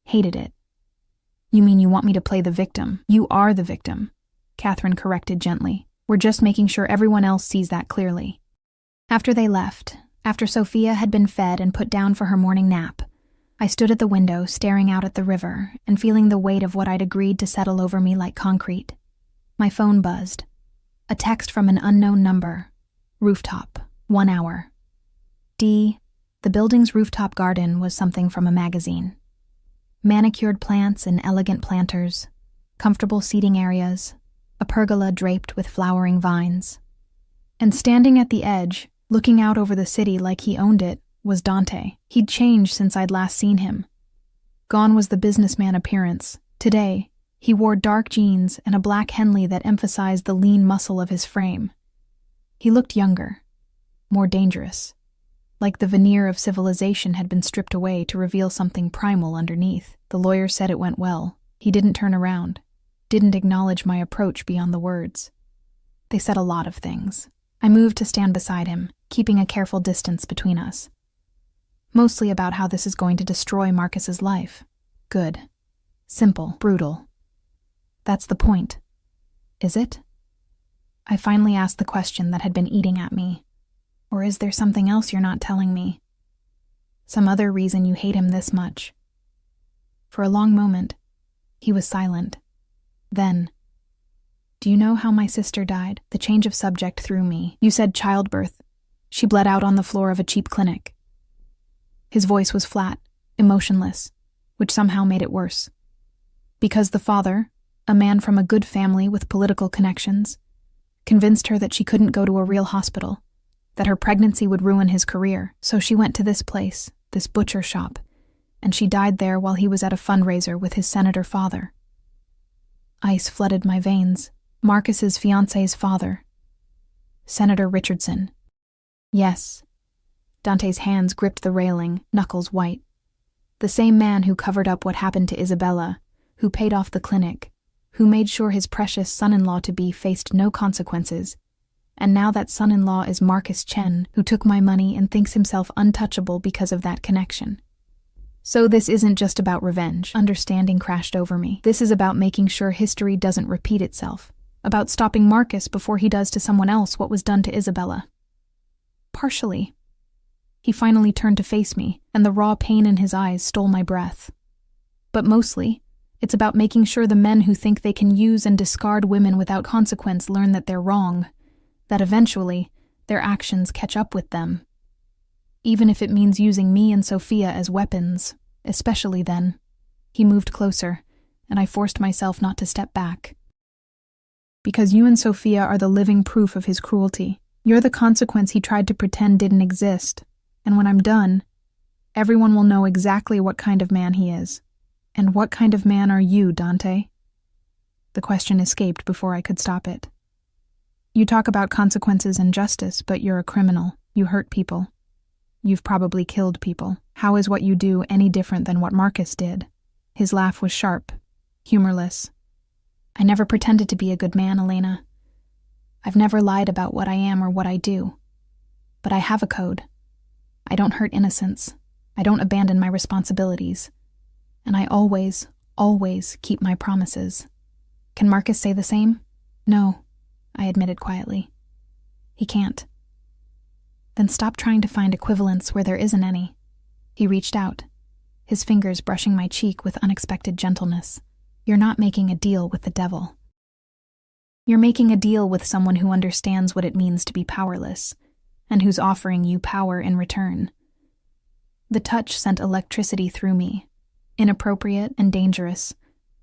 hated it. "You mean you want me to play the victim?" "You are the victim," Catherine corrected gently. "We're just making sure everyone else sees that clearly." After they left, after Sophia had been fed and put down for her morning nap, I stood at the window staring out at the river and feeling the weight of what I'd agreed to settle over me like concrete. My phone buzzed. A text from an unknown number. Rooftop. 1 hour. D. The building's rooftop garden was something from a magazine. Manicured plants in elegant planters, comfortable seating areas, a pergola draped with flowering vines. And standing at the edge, looking out over the city like he owned it, was Dante. He'd changed since I'd last seen him. Gone was the businessman appearance. Today, he wore dark jeans and a black Henley that emphasized the lean muscle of his frame. He looked younger, more dangerous, like the veneer of civilization had been stripped away to reveal something primal underneath. The lawyer said it went well. He didn't turn around, didn't acknowledge my approach beyond the words. They said a lot of things. I moved to stand beside him, keeping a careful distance between us. Mostly about how this is going to destroy Marcus's life. Good. Simple. Brutal. That's the point. Is it? I finally asked the question that had been eating at me. Or is there something else you're not telling me? Some other reason you hate him this much? For a long moment, he was silent. Then, "Do you know how my sister died?" The change of subject threw me. "You said childbirth. She bled out on the floor of a cheap clinic." His voice was flat, emotionless, which somehow made it worse. Because the father, a man from a good family with political connections, convinced her that she couldn't go to a real hospital, that her pregnancy would ruin his career, so she went to this place, this butcher shop, and she died there while he was at a fundraiser with his senator father. Ice flooded my veins. Marcus's fiancé's father. Senator Richardson. Yes. Dante's hands gripped the railing, knuckles white. The same man who covered up what happened to Isabella, who paid off the clinic, who made sure his precious son-in-law-to-be faced no consequences. And now that son-in-law is Marcus Chen, who took my money and thinks himself untouchable because of that connection. So this isn't just about revenge. Understanding crashed over me. This is about making sure history doesn't repeat itself. About stopping Marcus before he does to someone else what was done to Isabella. Partially. He finally turned to face me, and the raw pain in his eyes stole my breath. But mostly, it's about making sure the men who think they can use and discard women without consequence learn that they're wrong, that eventually, their actions catch up with them. Even if it means using me and Sophia as weapons, especially then. He moved closer, and I forced myself not to step back. Because you and Sophia are the living proof of his cruelty. You're the consequence he tried to pretend didn't exist, and when I'm done, everyone will know exactly what kind of man he is. And what kind of man are you, Dante? The question escaped before I could stop it. You talk about consequences and justice, but you're a criminal. You hurt people. You've probably killed people. How is what you do any different than what Marcus did? His laugh was sharp, humorless. I never pretended to be a good man, Elena. I've never lied about what I am or what I do. But I have a code. I don't hurt innocents. I don't abandon my responsibilities. And I always, always keep my promises. Can Marcus say the same? No, I admitted quietly. He can't. Then stop trying to find equivalence where there isn't any. He reached out, his fingers brushing my cheek with unexpected gentleness. You're not making a deal with the devil. You're making a deal with someone who understands what it means to be powerless, and who's offering you power in return. The touch sent electricity through me, inappropriate and dangerous,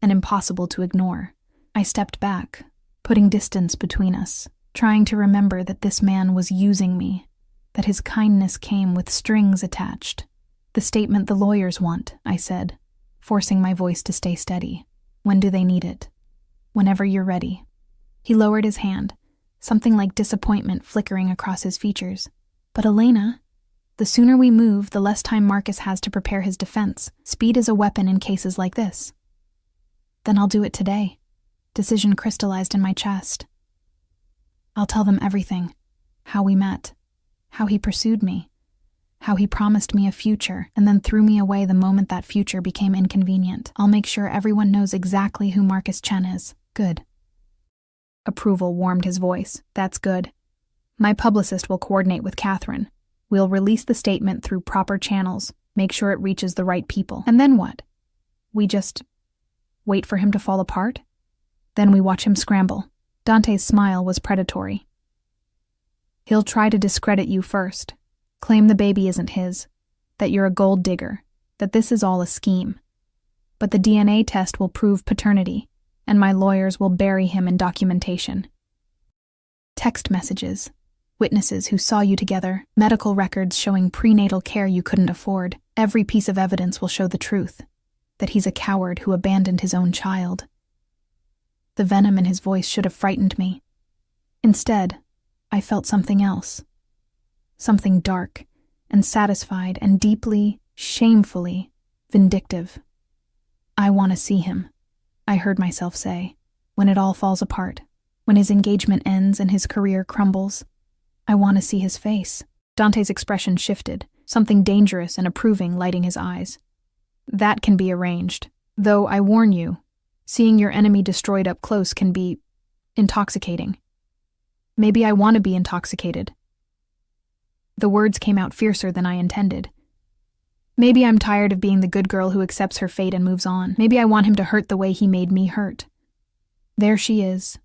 and impossible to ignore. I stepped back, putting distance between us, trying to remember that this man was using me, that his kindness came with strings attached. The statement the lawyers want, I said, forcing my voice to stay steady. When do they need it? Whenever you're ready. He lowered his hand, something like disappointment flickering across his features. But Elena, the sooner we move, the less time Marcus has to prepare his defense. Speed is a weapon in cases like this. Then I'll do it today. Decision crystallized in my chest. I'll tell them everything. How we met. How he pursued me. How he promised me a future and then threw me away the moment that future became inconvenient. I'll make sure everyone knows exactly who Marcus Chen is. Good. Approval warmed his voice. That's good. My publicist will coordinate with Catherine. We'll release the statement through proper channels, make sure it reaches the right people. And then what? We just wait for him to fall apart? Then we watch him scramble. Dante's smile was predatory. He'll try to discredit you first, claim the baby isn't his, that you're a gold digger, that this is all a scheme. But the DNA test will prove paternity, and my lawyers will bury him in documentation. Text messages, witnesses who saw you together, medical records showing prenatal care you couldn't afford. Every piece of evidence will show the truth, that he's a coward who abandoned his own child. The venom in his voice should have frightened me. Instead, I felt something else. Something dark and satisfied and deeply, shamefully vindictive. I want to see him, I heard myself say, when it all falls apart, when his engagement ends and his career crumbles. I want to see his face. Dante's expression shifted, something dangerous and approving lighting his eyes. That can be arranged, though I warn you, seeing your enemy destroyed up close can be intoxicating. Maybe I want to be intoxicated. The words came out fiercer than I intended. Maybe I'm tired of being the good girl who accepts her fate and moves on. Maybe I want him to hurt the way he made me hurt. There she is.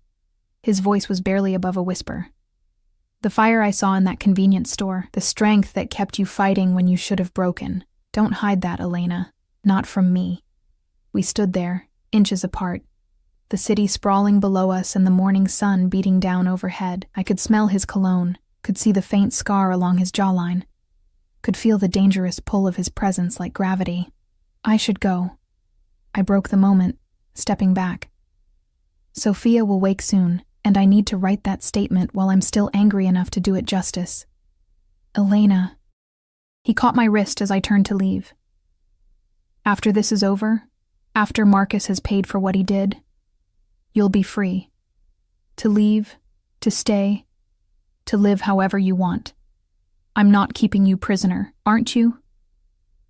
His voice was barely above a whisper. The fire I saw in that convenience store, the strength that kept you fighting when you should have broken. Don't hide that, Elena. Not from me. We stood there, inches apart. The city sprawling below us and the morning sun beating down overhead. I could smell his cologne, could see the faint scar along his jawline, could feel the dangerous pull of his presence like gravity. I should go. I broke the moment, stepping back. Sophia will wake soon, and I need to write that statement while I'm still angry enough to do it justice. Elena. He caught my wrist as I turned to leave. After this is over, after Marcus has paid for what he did, you'll be free. To leave, to stay, to live however you want. I'm not keeping you prisoner, aren't you?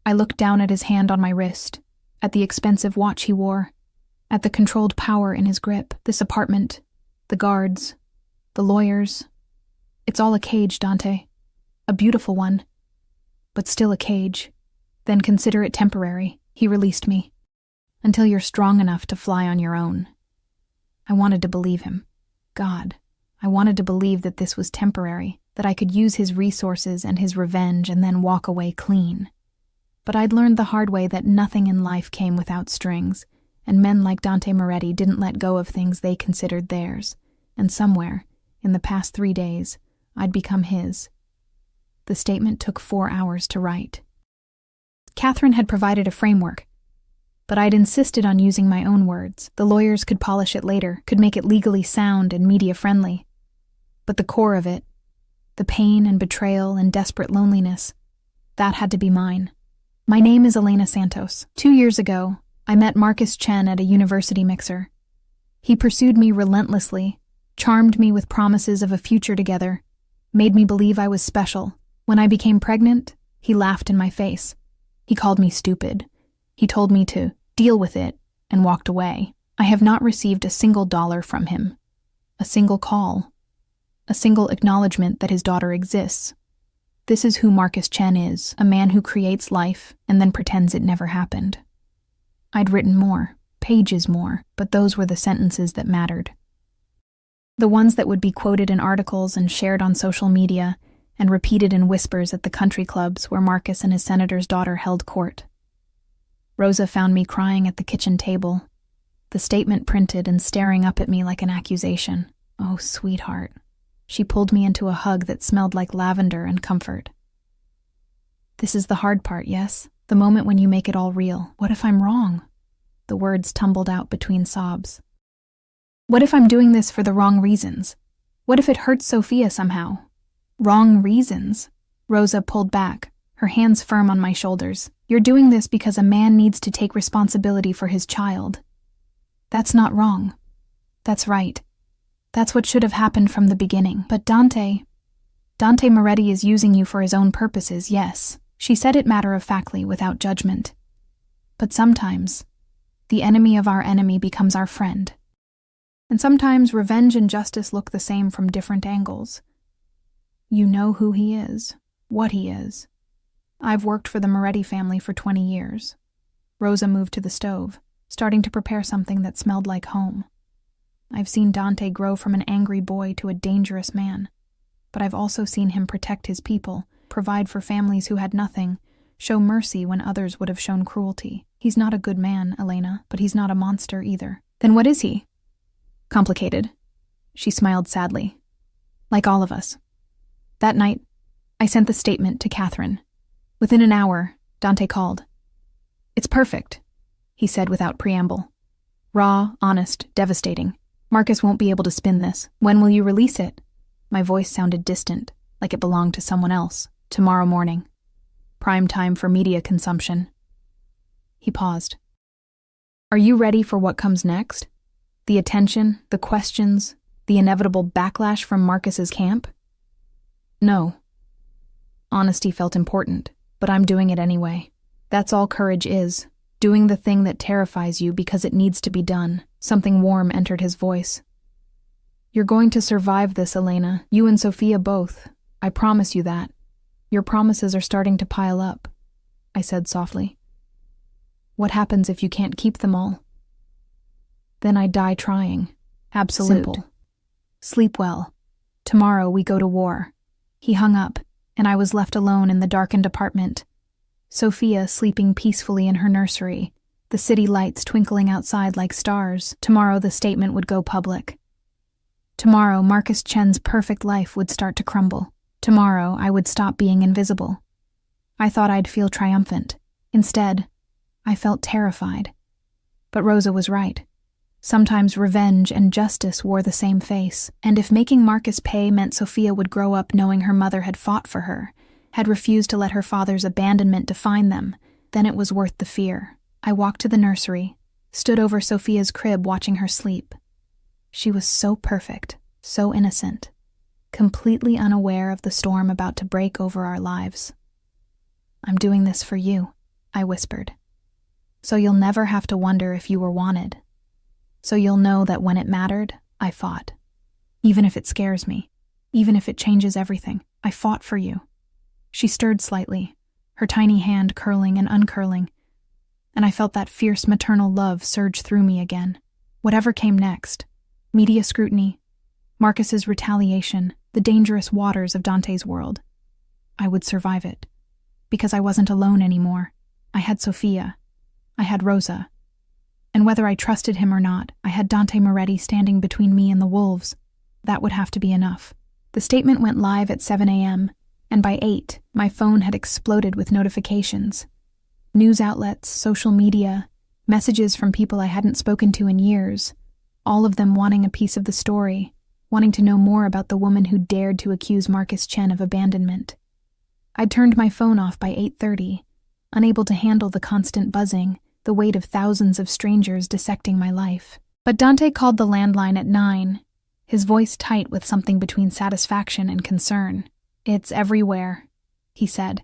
I looked down at his hand on my wrist, at the expensive watch he wore, at the controlled power in his grip. This apartment, the guards, the lawyers. It's all a cage, Dante. A beautiful one. but still a cage. Then consider it temporary, he released me. Until you're strong enough to fly on your own. I wanted to believe him. God, I wanted to believe that this was temporary, that I could use his resources and his revenge and then walk away clean. But I'd learned the hard way that nothing in life came without strings, and men like Dante Moretti didn't let go of things they considered theirs, and somewhere, in the past 3 days, I'd become his. The statement took 4 hours to write. Catherine had provided a framework, but I'd insisted on using my own words. The lawyers could polish it later, could make it legally sound and media-friendly. But the core of it, the pain and betrayal and desperate loneliness, that had to be mine. My name is Elena Santos. 2 years ago, I met Marcus Chen at a university mixer. He pursued me relentlessly, charmed me with promises of a future together, made me believe I was special. When I became pregnant, he laughed in my face. He called me stupid. He told me to deal with it and walked away. I have not received a single dollar from him, a single call, a single acknowledgement that his daughter exists. This is who Marcus Chen is, a man who creates life and then pretends it never happened. I'd written more, pages more, but those were the sentences that mattered. The ones that would be quoted in articles and shared on social media and repeated in whispers at the country clubs where Marcus and his senator's daughter held court. Rosa found me crying at the kitchen table, the statement printed and staring up at me like an accusation. Oh, sweetheart. She pulled me into a hug that smelled like lavender and comfort. This is the hard part, yes? The moment when you make it all real. What if I'm wrong? The words tumbled out between sobs. What if I'm doing this for the wrong reasons? What if it hurts Sophia somehow? Wrong reasons? Rosa pulled back, her hands firm on my shoulders. You're doing this because a man needs to take responsibility for his child. That's not wrong. That's right. That's what should have happened from the beginning. But Dante Moretti is using you for his own purposes, yes. She said it matter-of-factly, without judgment. But sometimes, the enemy of our enemy becomes our friend. And sometimes revenge and justice look the same from different angles. You know who he is, what he is. I've worked for the Moretti family for 20 years. Rosa moved to the stove, starting to prepare something that smelled like home. I've seen Dante grow from an angry boy to a dangerous man, but I've also seen him protect his people, provide for families who had nothing, show mercy when others would have shown cruelty. He's not a good man, Elena, but he's not a monster either. Then what is he? Complicated. She smiled sadly. Like all of us. That night, I sent the statement to Catherine. Within an hour, Dante called. It's perfect, he said without preamble. Raw, honest, devastating. Marcus won't be able to spin this. When will you release it? My voice sounded distant, like it belonged to someone else. Tomorrow morning. Prime time for media consumption. He paused. Are you ready for what comes next? The attention, the questions, the inevitable backlash from Marcus's camp? No. Honesty felt important, but I'm doing it anyway. That's all courage is. Doing the thing that terrifies you because it needs to be done. Something warm entered his voice. You're going to survive this, Elena. You and Sophia both. I promise you that. Your promises are starting to pile up, I said softly. What happens if you can't keep them all? Then I die trying. Absolute. Simple. Sleep well. Tomorrow we go to war. He hung up, and I was left alone in the darkened apartment. Sophia sleeping peacefully in her nursery, the city lights twinkling outside like stars. Tomorrow the statement would go public. Tomorrow Marcus Chen's perfect life would start to crumble. Tomorrow I would stop being invisible. I thought I'd feel triumphant. Instead, I felt terrified. But Rosa was right. Sometimes revenge and justice wore the same face, and if making Marcus pay meant Sophia would grow up knowing her mother had fought for her, had refused to let her father's abandonment define them, then it was worth the fear. I walked to the nursery, stood over Sophia's crib watching her sleep. She was so perfect, so innocent, completely unaware of the storm about to break over our lives. I'm doing this for you, I whispered. So you'll never have to wonder if you were wanted. So you'll know that when it mattered, I fought. Even if it scares me, even if it changes everything, I fought for you. She stirred slightly, her tiny hand curling and uncurling, and I felt that fierce maternal love surge through me again. Whatever came next, media scrutiny, Marcus's retaliation, the dangerous waters of Dante's world, I would survive it. Because I wasn't alone anymore. I had Sophia. I had Rosa. And whether I trusted him or not, I had Dante Moretti standing between me and the wolves. That would have to be enough. The statement went live at 7 a.m., and by 8, my phone had exploded with notifications. News outlets, social media, messages from people I hadn't spoken to in years, all of them wanting a piece of the story, wanting to know more about the woman who dared to accuse Marcus Chen of abandonment. I'd turned my phone off by 8:30, unable to handle the constant buzzing, the weight of thousands of strangers dissecting my life. But Dante called the landline at 9, his voice tight with something between satisfaction and concern. "It's everywhere," he said.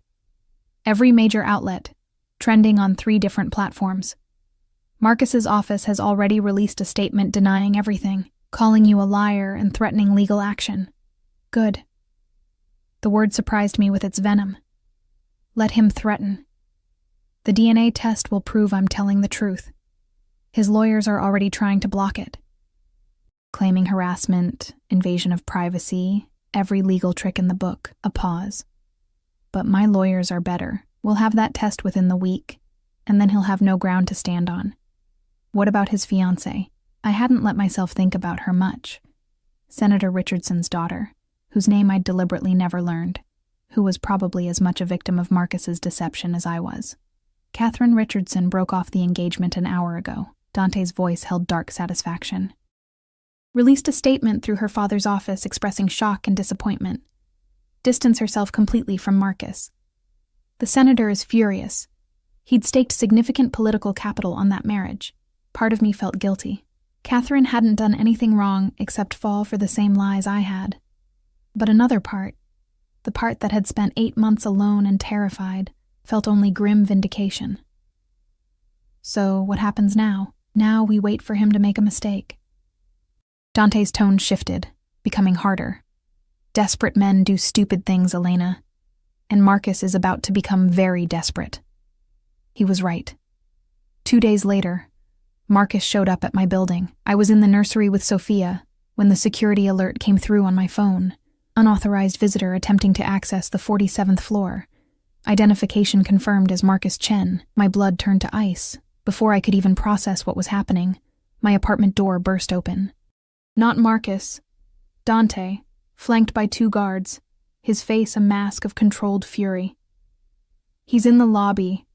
"Every major outlet, trending on 3 different platforms. Marcus's office has already released a statement denying everything, calling you a liar and threatening legal action." Good. The word surprised me with its venom. Let him threaten. The DNA test will prove I'm telling the truth. His lawyers are already trying to block it. Claiming harassment, invasion of privacy, every legal trick in the book, a pause. But my lawyers are better. We'll have that test within the week, and then he'll have no ground to stand on. What about his fiancée? I hadn't let myself think about her much. Senator Richardson's daughter, whose name I'd deliberately never learned, who was probably as much a victim of Marcus's deception as I was. Catherine Richardson broke off the engagement an hour ago. Dante's voice held dark satisfaction. Released a statement through her father's office expressing shock and disappointment. Distanced herself completely from Marcus. The senator is furious. He'd staked significant political capital on that marriage. Part of me felt guilty. Catherine hadn't done anything wrong except fall for the same lies I had. But another part, the part that had spent 8 months alone and terrified, felt only grim vindication. So what happens now? Now we wait for him to make a mistake. Dante's tone shifted, becoming harder. Desperate men do stupid things, Elena. And Marcus is about to become very desperate. He was right. 2 days later, Marcus showed up at my building. I was in the nursery with Sophia when the security alert came through on my phone. Unauthorized visitor attempting to access the 47th floor. Identification confirmed as Marcus Chen. My blood turned to ice. Before I could even process what was happening, my apartment door burst open. Not Marcus. Dante, flanked by 2 guards, his face a mask of controlled fury. "He's in the lobby,"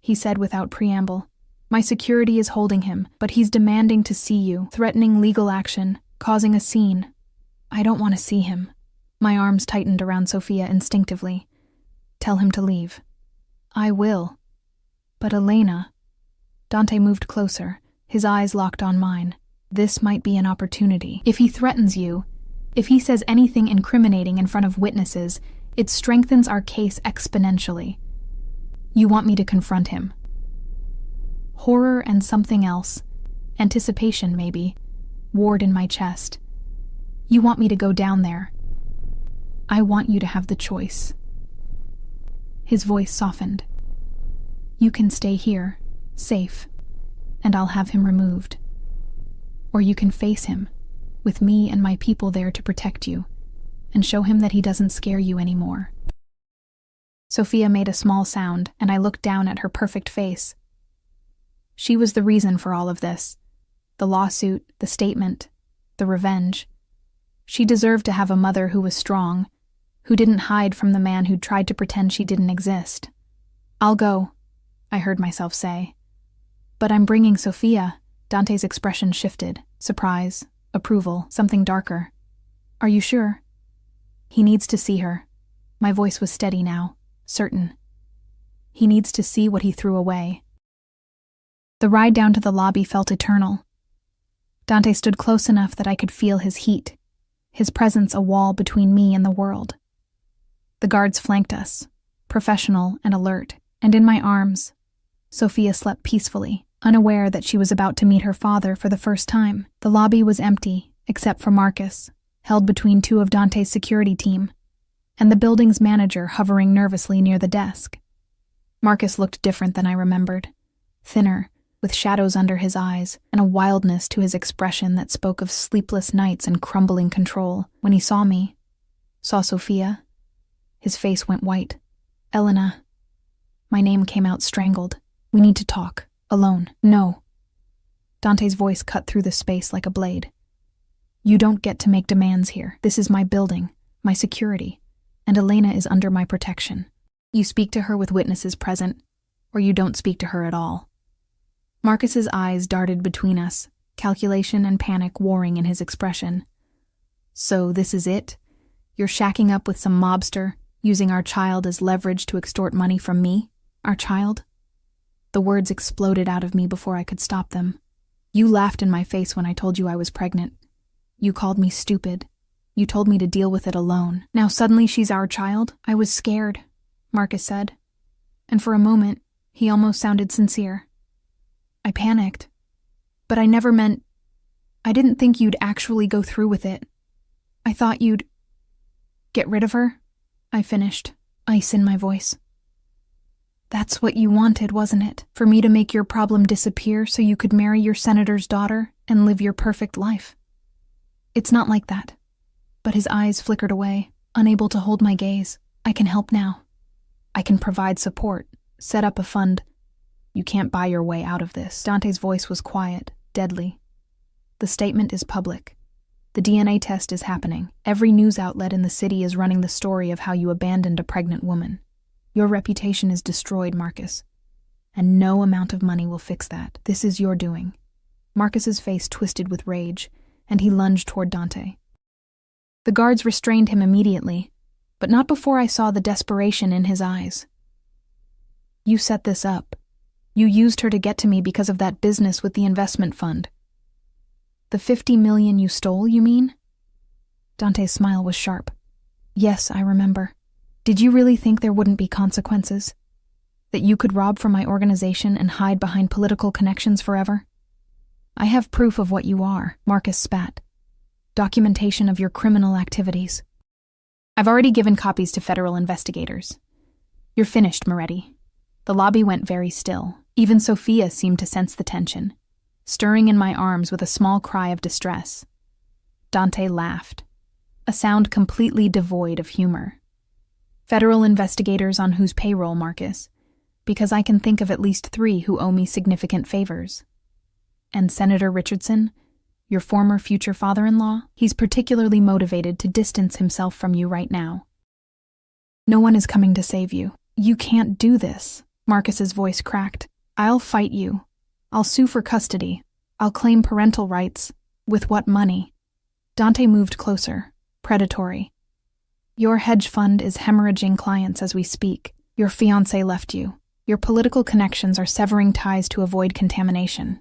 he said without preamble. "My security is holding him, but he's demanding to see you, threatening legal action, causing a scene. I don't want to see him." My arms tightened around Sophia instinctively. "Tell him to leave." "I will." "But Elena..." Dante moved closer, his eyes locked on mine. "This might be an opportunity. If he threatens you, if he says anything incriminating in front of witnesses, it strengthens our case exponentially. You want me to confront him." Horror and something else, anticipation maybe, warred in my chest. "You want me to go down there. I want you to have the choice." His voice softened. "You can stay here, safe, and I'll have him removed. Or you can face him, with me and my people there to protect you, and show him that he doesn't scare you anymore." Sophia made a small sound, and I looked down at her perfect face. She was the reason for all of this. The lawsuit, the statement, the revenge. She deserved to have a mother who was strong, who didn't hide from the man who'd tried to pretend she didn't exist. "I'll go," I heard myself say. "But I'm bringing Sophia." Dante's expression shifted. Surprise, approval, something darker. "Are you sure?" "He needs to see her." My voice was steady now, certain. "He needs to see what he threw away." The ride down to the lobby felt eternal. Dante stood close enough that I could feel his heat, his presence a wall between me and the world. The guards flanked us, professional and alert, and in my arms, Sophia slept peacefully, unaware that she was about to meet her father for the first time. The lobby was empty, except for Marcus, held between 2 of Dante's security team, and the building's manager hovering nervously near the desk. Marcus looked different than I remembered. Thinner, with shadows under his eyes, and a wildness to his expression that spoke of sleepless nights and crumbling control. When he saw Sophia, his face went white. Elena. My name came out strangled. We need to talk. Alone. No. Dante's voice cut through the space like a blade. You don't get to make demands here. This is my building, my security, and Elena is under my protection. You speak to her with witnesses present, or you don't speak to her at all. Marcus's eyes darted between us, calculation and panic warring in his expression. So this is it? You're shacking up with some mobster, using our child as leverage to extort money from me? Our child? The words exploded out of me before I could stop them. You laughed in my face when I told you I was pregnant. You called me stupid. You told me to deal with it alone. Now suddenly she's our child? I was scared, Marcus said. And for a moment, he almost sounded sincere. I panicked. But I didn't think you'd actually go through with it. I thought you'd get rid of her, I finished, ice in my voice. That's what you wanted, wasn't it? For me to make your problem disappear so you could marry your senator's daughter and live your perfect life. It's not like that. But his eyes flickered away, unable to hold my gaze. I can help now. I can provide support, set up a fund. You can't buy your way out of this. Dante's voice was quiet, deadly. The statement is public. The DNA test is happening. Every news outlet in the city is running the story of how you abandoned a pregnant woman. Your reputation is destroyed, Marcus. And no amount of money will fix that. This is your doing. Marcus's face twisted with rage, and he lunged toward Dante. The guards restrained him immediately, but not before I saw the desperation in his eyes. You set this up. You used her to get to me because of that business with the investment fund. The $50 million you stole, you mean? Dante's smile was sharp. Yes, I remember. Did you really think there wouldn't be consequences? That you could rob from my organization and hide behind political connections forever? I have proof of what you are, Marcus spat. Documentation of your criminal activities. I've already given copies to federal investigators. You're finished, Moretti. The lobby went very still. Even Sophia seemed to sense the tension, stirring in my arms with a small cry of distress. Dante laughed, a sound completely devoid of humor. Federal investigators on whose payroll, Marcus? Because I can think of at least 3 who owe me significant favors. And Senator Richardson, your former future father-in-law, he's particularly motivated to distance himself from you right now. No one is coming to save you. You can't do this. Marcus's voice cracked. I'll fight you. I'll sue for custody. I'll claim parental rights. With what money? Dante moved closer, predatory. Your hedge fund is hemorrhaging clients as we speak. Your fiancé left you. Your political connections are severing ties to avoid contamination.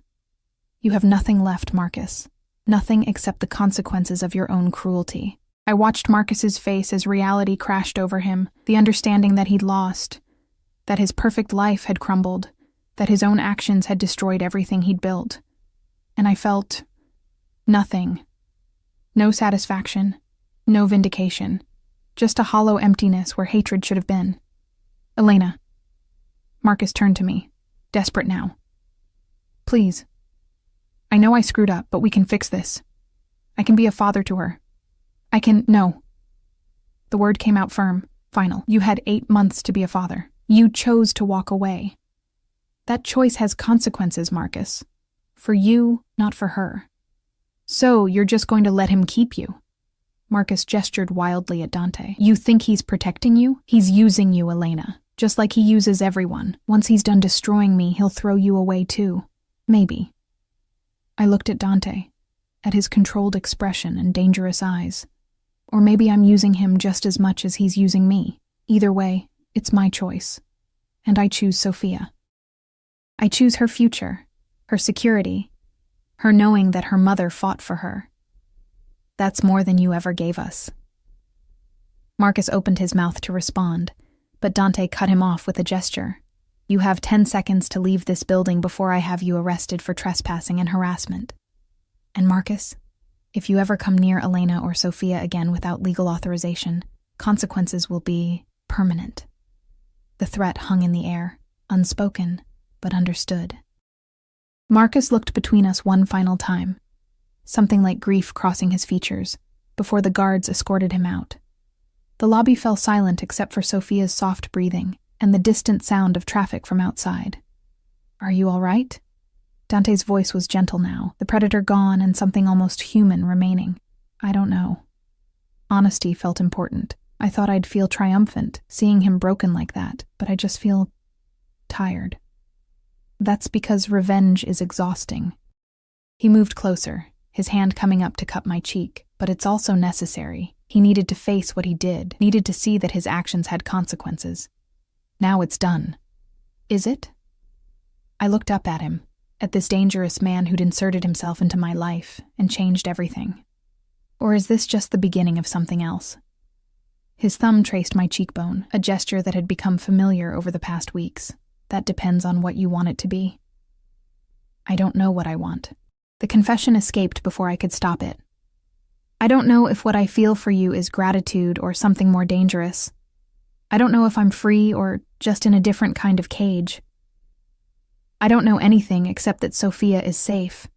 You have nothing left, Marcus. Nothing except the consequences of your own cruelty. I watched Marcus's face as reality crashed over him, the understanding that he'd lost, that his perfect life had crumbled, that his own actions had destroyed everything he'd built. And I felt nothing. No satisfaction, no vindication. Just a hollow emptiness where hatred should have been. Elena. Marcus turned to me, desperate now. Please. I know I screwed up, but we can fix this. I can be a father to her. No. The word came out firm, final. You had 8 months to be a father. You chose to walk away. That choice has consequences, Marcus. For you, not for her. So you're just going to let him keep you. Marcus gestured wildly at Dante. You think he's protecting you? He's using you, Elena. Just like he uses everyone. Once he's done destroying me, he'll throw you away too. Maybe. I looked at Dante, at his controlled expression and dangerous eyes. Or maybe I'm using him just as much as he's using me. Either way, it's my choice. And I choose Sophia. I choose her future, her security, her knowing that her mother fought for her. That's more than you ever gave us. Marcus opened his mouth to respond, but Dante cut him off with a gesture. You have 10 seconds to leave this building before I have you arrested for trespassing and harassment. And Marcus, if you ever come near Elena or Sophia again without legal authorization, consequences will be permanent. The threat hung in the air. unspoken, but understood. Marcus looked between us one final time, something like grief crossing his features, before the guards escorted him out. The lobby fell silent except for Sophia's soft breathing and the distant sound of traffic from outside. "Are you all right?" Dante's voice was gentle now, the predator gone and something almost human remaining. "I don't know." Honesty felt important. I thought I'd feel triumphant, seeing him broken like that, but I just feel tired. That's because revenge is exhausting. He moved closer, his hand coming up to cup my cheek, but it's also necessary. He needed to face what he did, needed to see that his actions had consequences. Now it's done. Is it? I looked up at him, at this dangerous man who'd inserted himself into my life and changed everything. Or is this just the beginning of something else? His thumb traced my cheekbone, a gesture that had become familiar over the past weeks. That depends on what you want it to be. I don't know what I want. The confession escaped before I could stop it. I don't know if what I feel for you is gratitude or something more dangerous. I don't know if I'm free or just in a different kind of cage. I don't know anything except that Sophia is safe,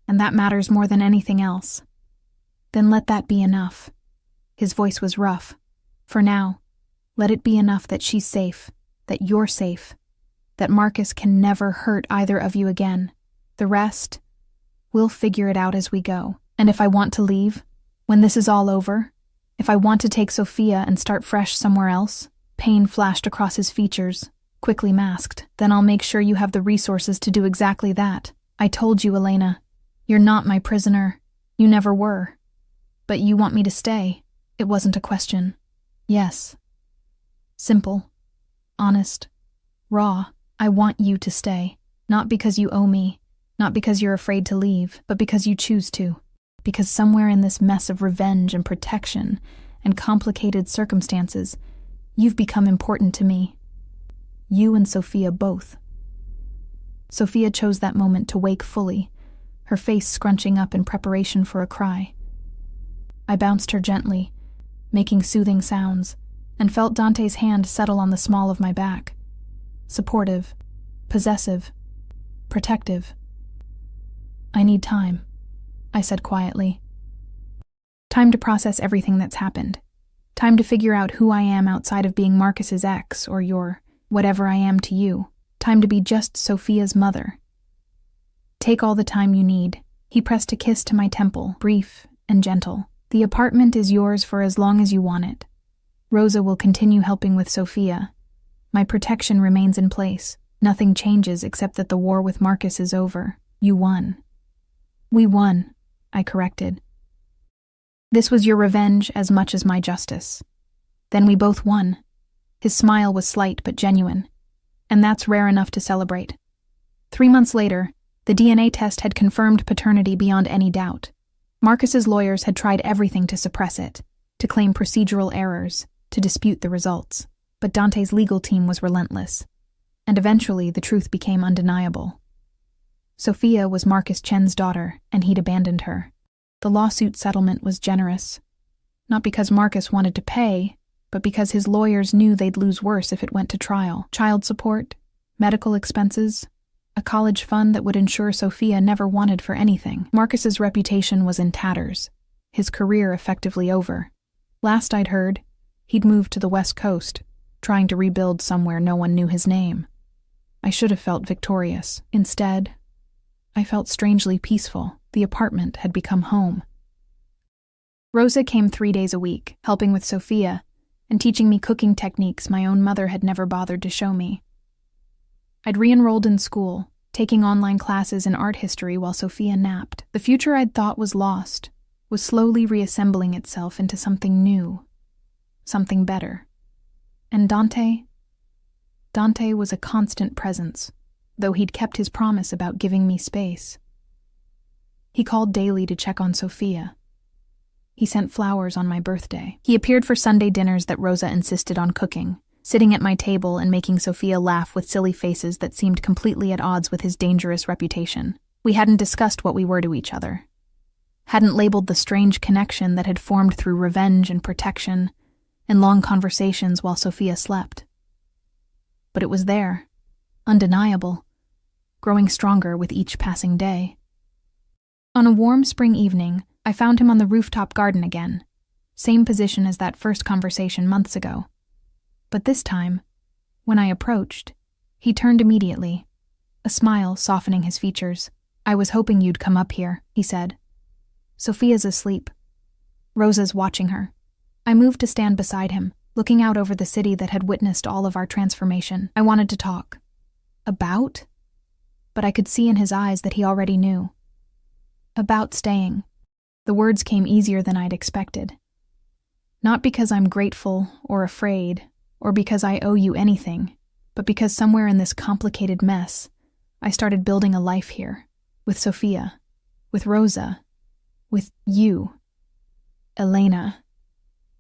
and that matters more than anything else. Then let that be enough. His voice was rough. For now, let it be enough that she's safe, that you're safe, that Marcus can never hurt either of you again. The rest, we'll figure it out as we go. And if I want to leave, when this is all over, if I want to take Sophia and start fresh somewhere else, pain flashed across his features, quickly masked, then I'll make sure you have the resources to do exactly that. I told you, Elena, you're not my prisoner. You never were. But you want me to stay. It wasn't a question. Yes. Simple. Honest. Raw. I want you to stay. Not because you owe me, not because you're afraid to leave, but because you choose to. Because somewhere in this mess of revenge and protection and complicated circumstances, you've become important to me. You and Sophia both. Sophia chose that moment to wake fully, her face scrunching up in preparation for a cry. I bounced her gently, making soothing sounds, and felt Dante's hand settle on the small of my back. Supportive, possessive, protective. I need time, I said quietly. Time to process everything that's happened. Time to figure out who I am outside of being Marcus's ex or your whatever I am to you. Time to be just Sophia's mother. Take all the time you need. He pressed a kiss to my temple, brief and gentle. The apartment is yours for as long as you want it. Rosa will continue helping with Sophia. My protection remains in place. Nothing changes except that the war with Marcus is over. You won. We won, I corrected. This was your revenge as much as my justice. Then we both won. His smile was slight but genuine, and that's rare enough to celebrate. 3 months later, the DNA test had confirmed paternity beyond any doubt. Marcus's lawyers had tried everything to suppress it, to claim procedural errors, to dispute the results. But Dante's legal team was relentless, and eventually the truth became undeniable. Sophia was Marcus Chen's daughter, and he'd abandoned her. The lawsuit settlement was generous, not because Marcus wanted to pay, but because his lawyers knew they'd lose worse if it went to trial. Child support, medical expenses, a college fund that would ensure Sophia never wanted for anything. Marcus's reputation was in tatters, his career effectively over. Last I'd heard, he'd moved to the West Coast, trying to rebuild somewhere no one knew his name. I should have felt victorious. Instead, I felt strangely peaceful. The apartment had become home. Rosa came 3 days a week, helping with Sophia and teaching me cooking techniques my own mother had never bothered to show me. I'd re-enrolled in school, taking online classes in art history while Sophia napped. The future I'd thought was lost was slowly reassembling itself into something new, something better. And Dante was a constant presence, though he'd kept his promise about giving me space. He called daily to check on Sophia. He sent flowers on my birthday. He appeared for Sunday dinners that Rosa insisted on cooking, sitting at my table and making Sophia laugh with silly faces that seemed completely at odds with his dangerous reputation. We hadn't discussed what we were to each other, hadn't labeled the strange connection that had formed through revenge and protection and long conversations while Sophia slept. But it was there, undeniable, growing stronger with each passing day. On a warm spring evening, I found him on the rooftop garden again, same position as that first conversation months ago. But this time, when I approached, he turned immediately, a smile softening his features. "I was hoping you'd come up here," he said. "Sophia's asleep. Rosa's watching her." I moved to stand beside him, looking out over the city that had witnessed all of our transformation. I wanted to talk. About? But I could see in his eyes that he already knew. About staying. The words came easier than I'd expected. Not because I'm grateful or afraid, or because I owe you anything, but because somewhere in this complicated mess, I started building a life here, with Sophia, with Rosa, with you. Elena.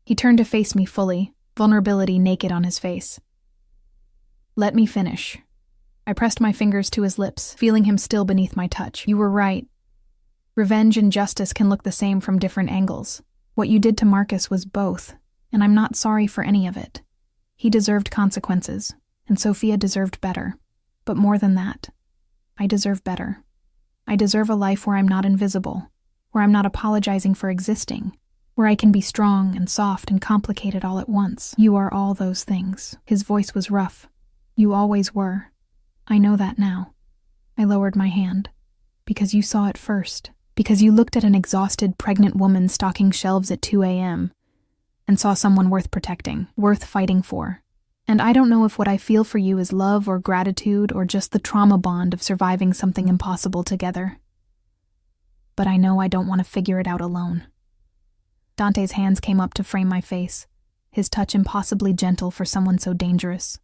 He turned to face me fully, vulnerability naked on his face. "Let me finish." I pressed my fingers to his lips, feeling him still beneath my touch. "You were right. Revenge and justice can look the same from different angles. What you did to Marcus was both, and I'm not sorry for any of it. He deserved consequences, and Sophia deserved better. But more than that, I deserve better. I deserve a life where I'm not invisible, where I'm not apologizing for existing, where I can be strong and soft and complicated all at once. You are all those things." His voice was rough. "You always were. I know that now." I lowered my hand. "Because you saw it first. Because you looked at an exhausted pregnant woman stocking shelves at 2 a.m. and saw someone worth protecting, worth fighting for. And I don't know if what I feel for you is love or gratitude or just the trauma bond of surviving something impossible together. But I know I don't want to figure it out alone." Dante's hands came up to frame my face, his touch impossibly gentle for someone so dangerous.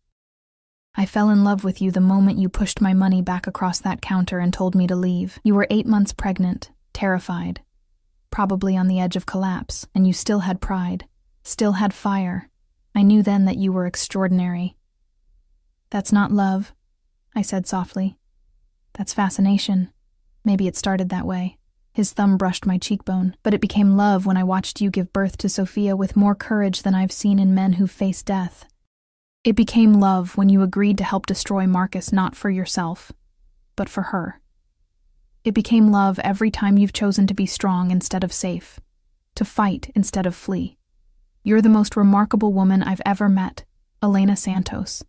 "I fell in love with you the moment you pushed my money back across that counter and told me to leave. You were 8 months pregnant, terrified, probably on the edge of collapse, and you still had pride, still had fire. I knew then that you were extraordinary." "That's not love," I said softly. "That's fascination. Maybe it started that way." His thumb brushed my cheekbone, "But it became love when I watched you give birth to Sophia with more courage than I've seen in men who face death. It became love when you agreed to help destroy Marcus not for yourself, but for her. It became love every time you've chosen to be strong instead of safe, to fight instead of flee. You're the most remarkable woman I've ever met, Elena Santos,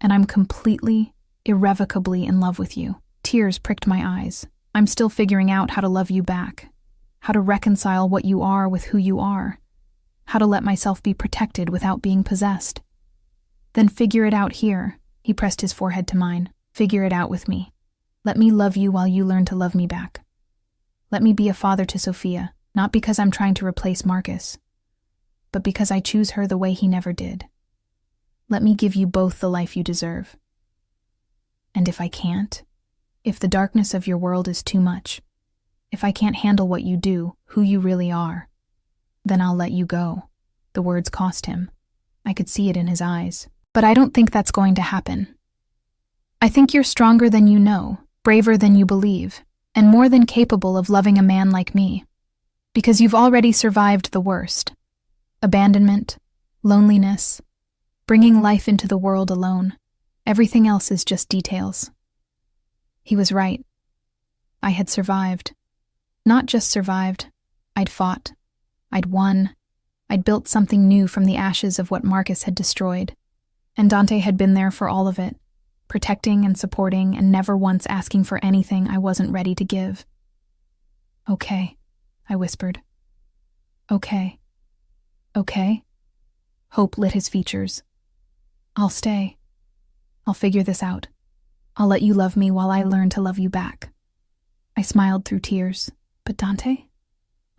and I'm completely, irrevocably in love with you." Tears pricked my eyes. "I'm still figuring out how to love you back, how to reconcile what you are with who you are, how to let myself be protected without being possessed." "Then figure it out here," he pressed his forehead to mine. "Figure it out with me. Let me love you while you learn to love me back. Let me be a father to Sophia, not because I'm trying to replace Marcus, but because I choose her the way he never did. Let me give you both the life you deserve. And if I can't, if the darkness of your world is too much, if I can't handle what you do, who you really are, then I'll let you go." The words cost him. I could see it in his eyes. "But I don't think that's going to happen. I think you're stronger than you know, braver than you believe, and more than capable of loving a man like me. Because you've already survived the worst. Abandonment, loneliness, bringing life into the world alone. Everything else is just details." He was right. I had survived. Not just survived. I'd fought. I'd won. I'd built something new from the ashes of what Marcus had destroyed. And Dante had been there for all of it, protecting and supporting and never once asking for anything I wasn't ready to give. "Okay," I whispered. "Okay. Okay?" Hope lit his features. "I'll stay. I'll figure this out. I'll let you love me while I learn to love you back." I smiled through tears. "But Dante?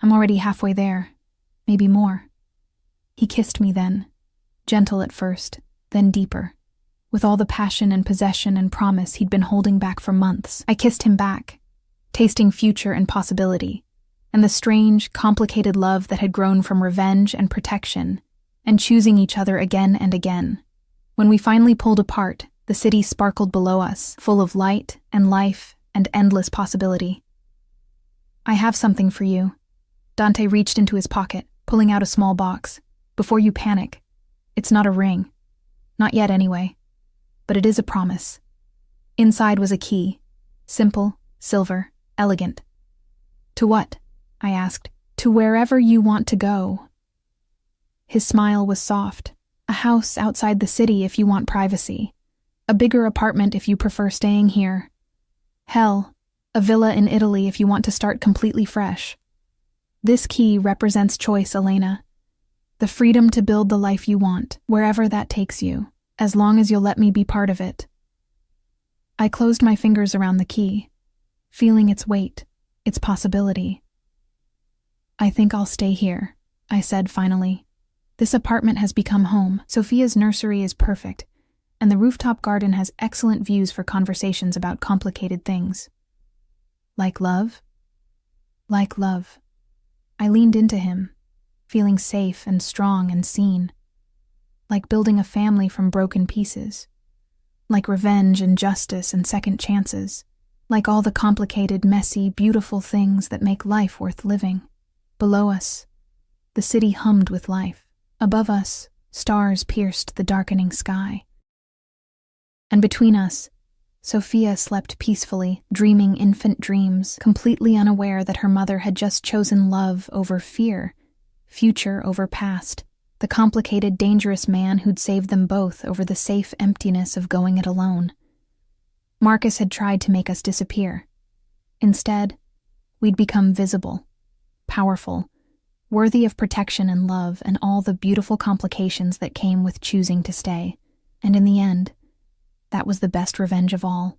I'm already halfway there. Maybe more." He kissed me then, gentle at first, then deeper, with all the passion and possession and promise he'd been holding back for months. I kissed him back, tasting future and possibility, and the strange, complicated love that had grown from revenge and protection, and choosing each other again and again. When we finally pulled apart, the city sparkled below us, full of light and life and endless possibility. "I have something for you." Dante reached into his pocket, pulling out a small box. "Before you panic, it's not a ring. Not yet, anyway. But it is a promise. Inside was a key. Simple, silver, elegant. To what? I asked. To wherever you want to go. His smile was soft. A house outside the city if you want privacy. A bigger apartment if you prefer staying here. Hell, a villa in Italy if you want to start completely fresh. This key represents choice, Elena. The freedom to build the life you want, wherever that takes you, as long as you'll let me be part of it. I closed my fingers around the key, feeling its weight, its possibility. I think I'll stay here, I said finally. This apartment has become home. Sophia's nursery is perfect, and the rooftop garden has excellent views for conversations about complicated things. Like love? Like love. I leaned into him, feeling safe and strong and seen. Like building a family from broken pieces. Like revenge and justice and second chances. Like all the complicated, messy, beautiful things that make life worth living. Below us, the city hummed with life. Above us, stars pierced the darkening sky. And between us, Sophia slept peacefully, dreaming infant dreams, completely unaware that her mother had just chosen love over fear, future over past, the complicated, dangerous man who'd saved them both over the safe emptiness of going it alone. Marcus had tried to make us disappear. Instead, we'd become visible, powerful, worthy of protection and love and all the beautiful complications that came with choosing to stay. And in the end, that was the best revenge of all.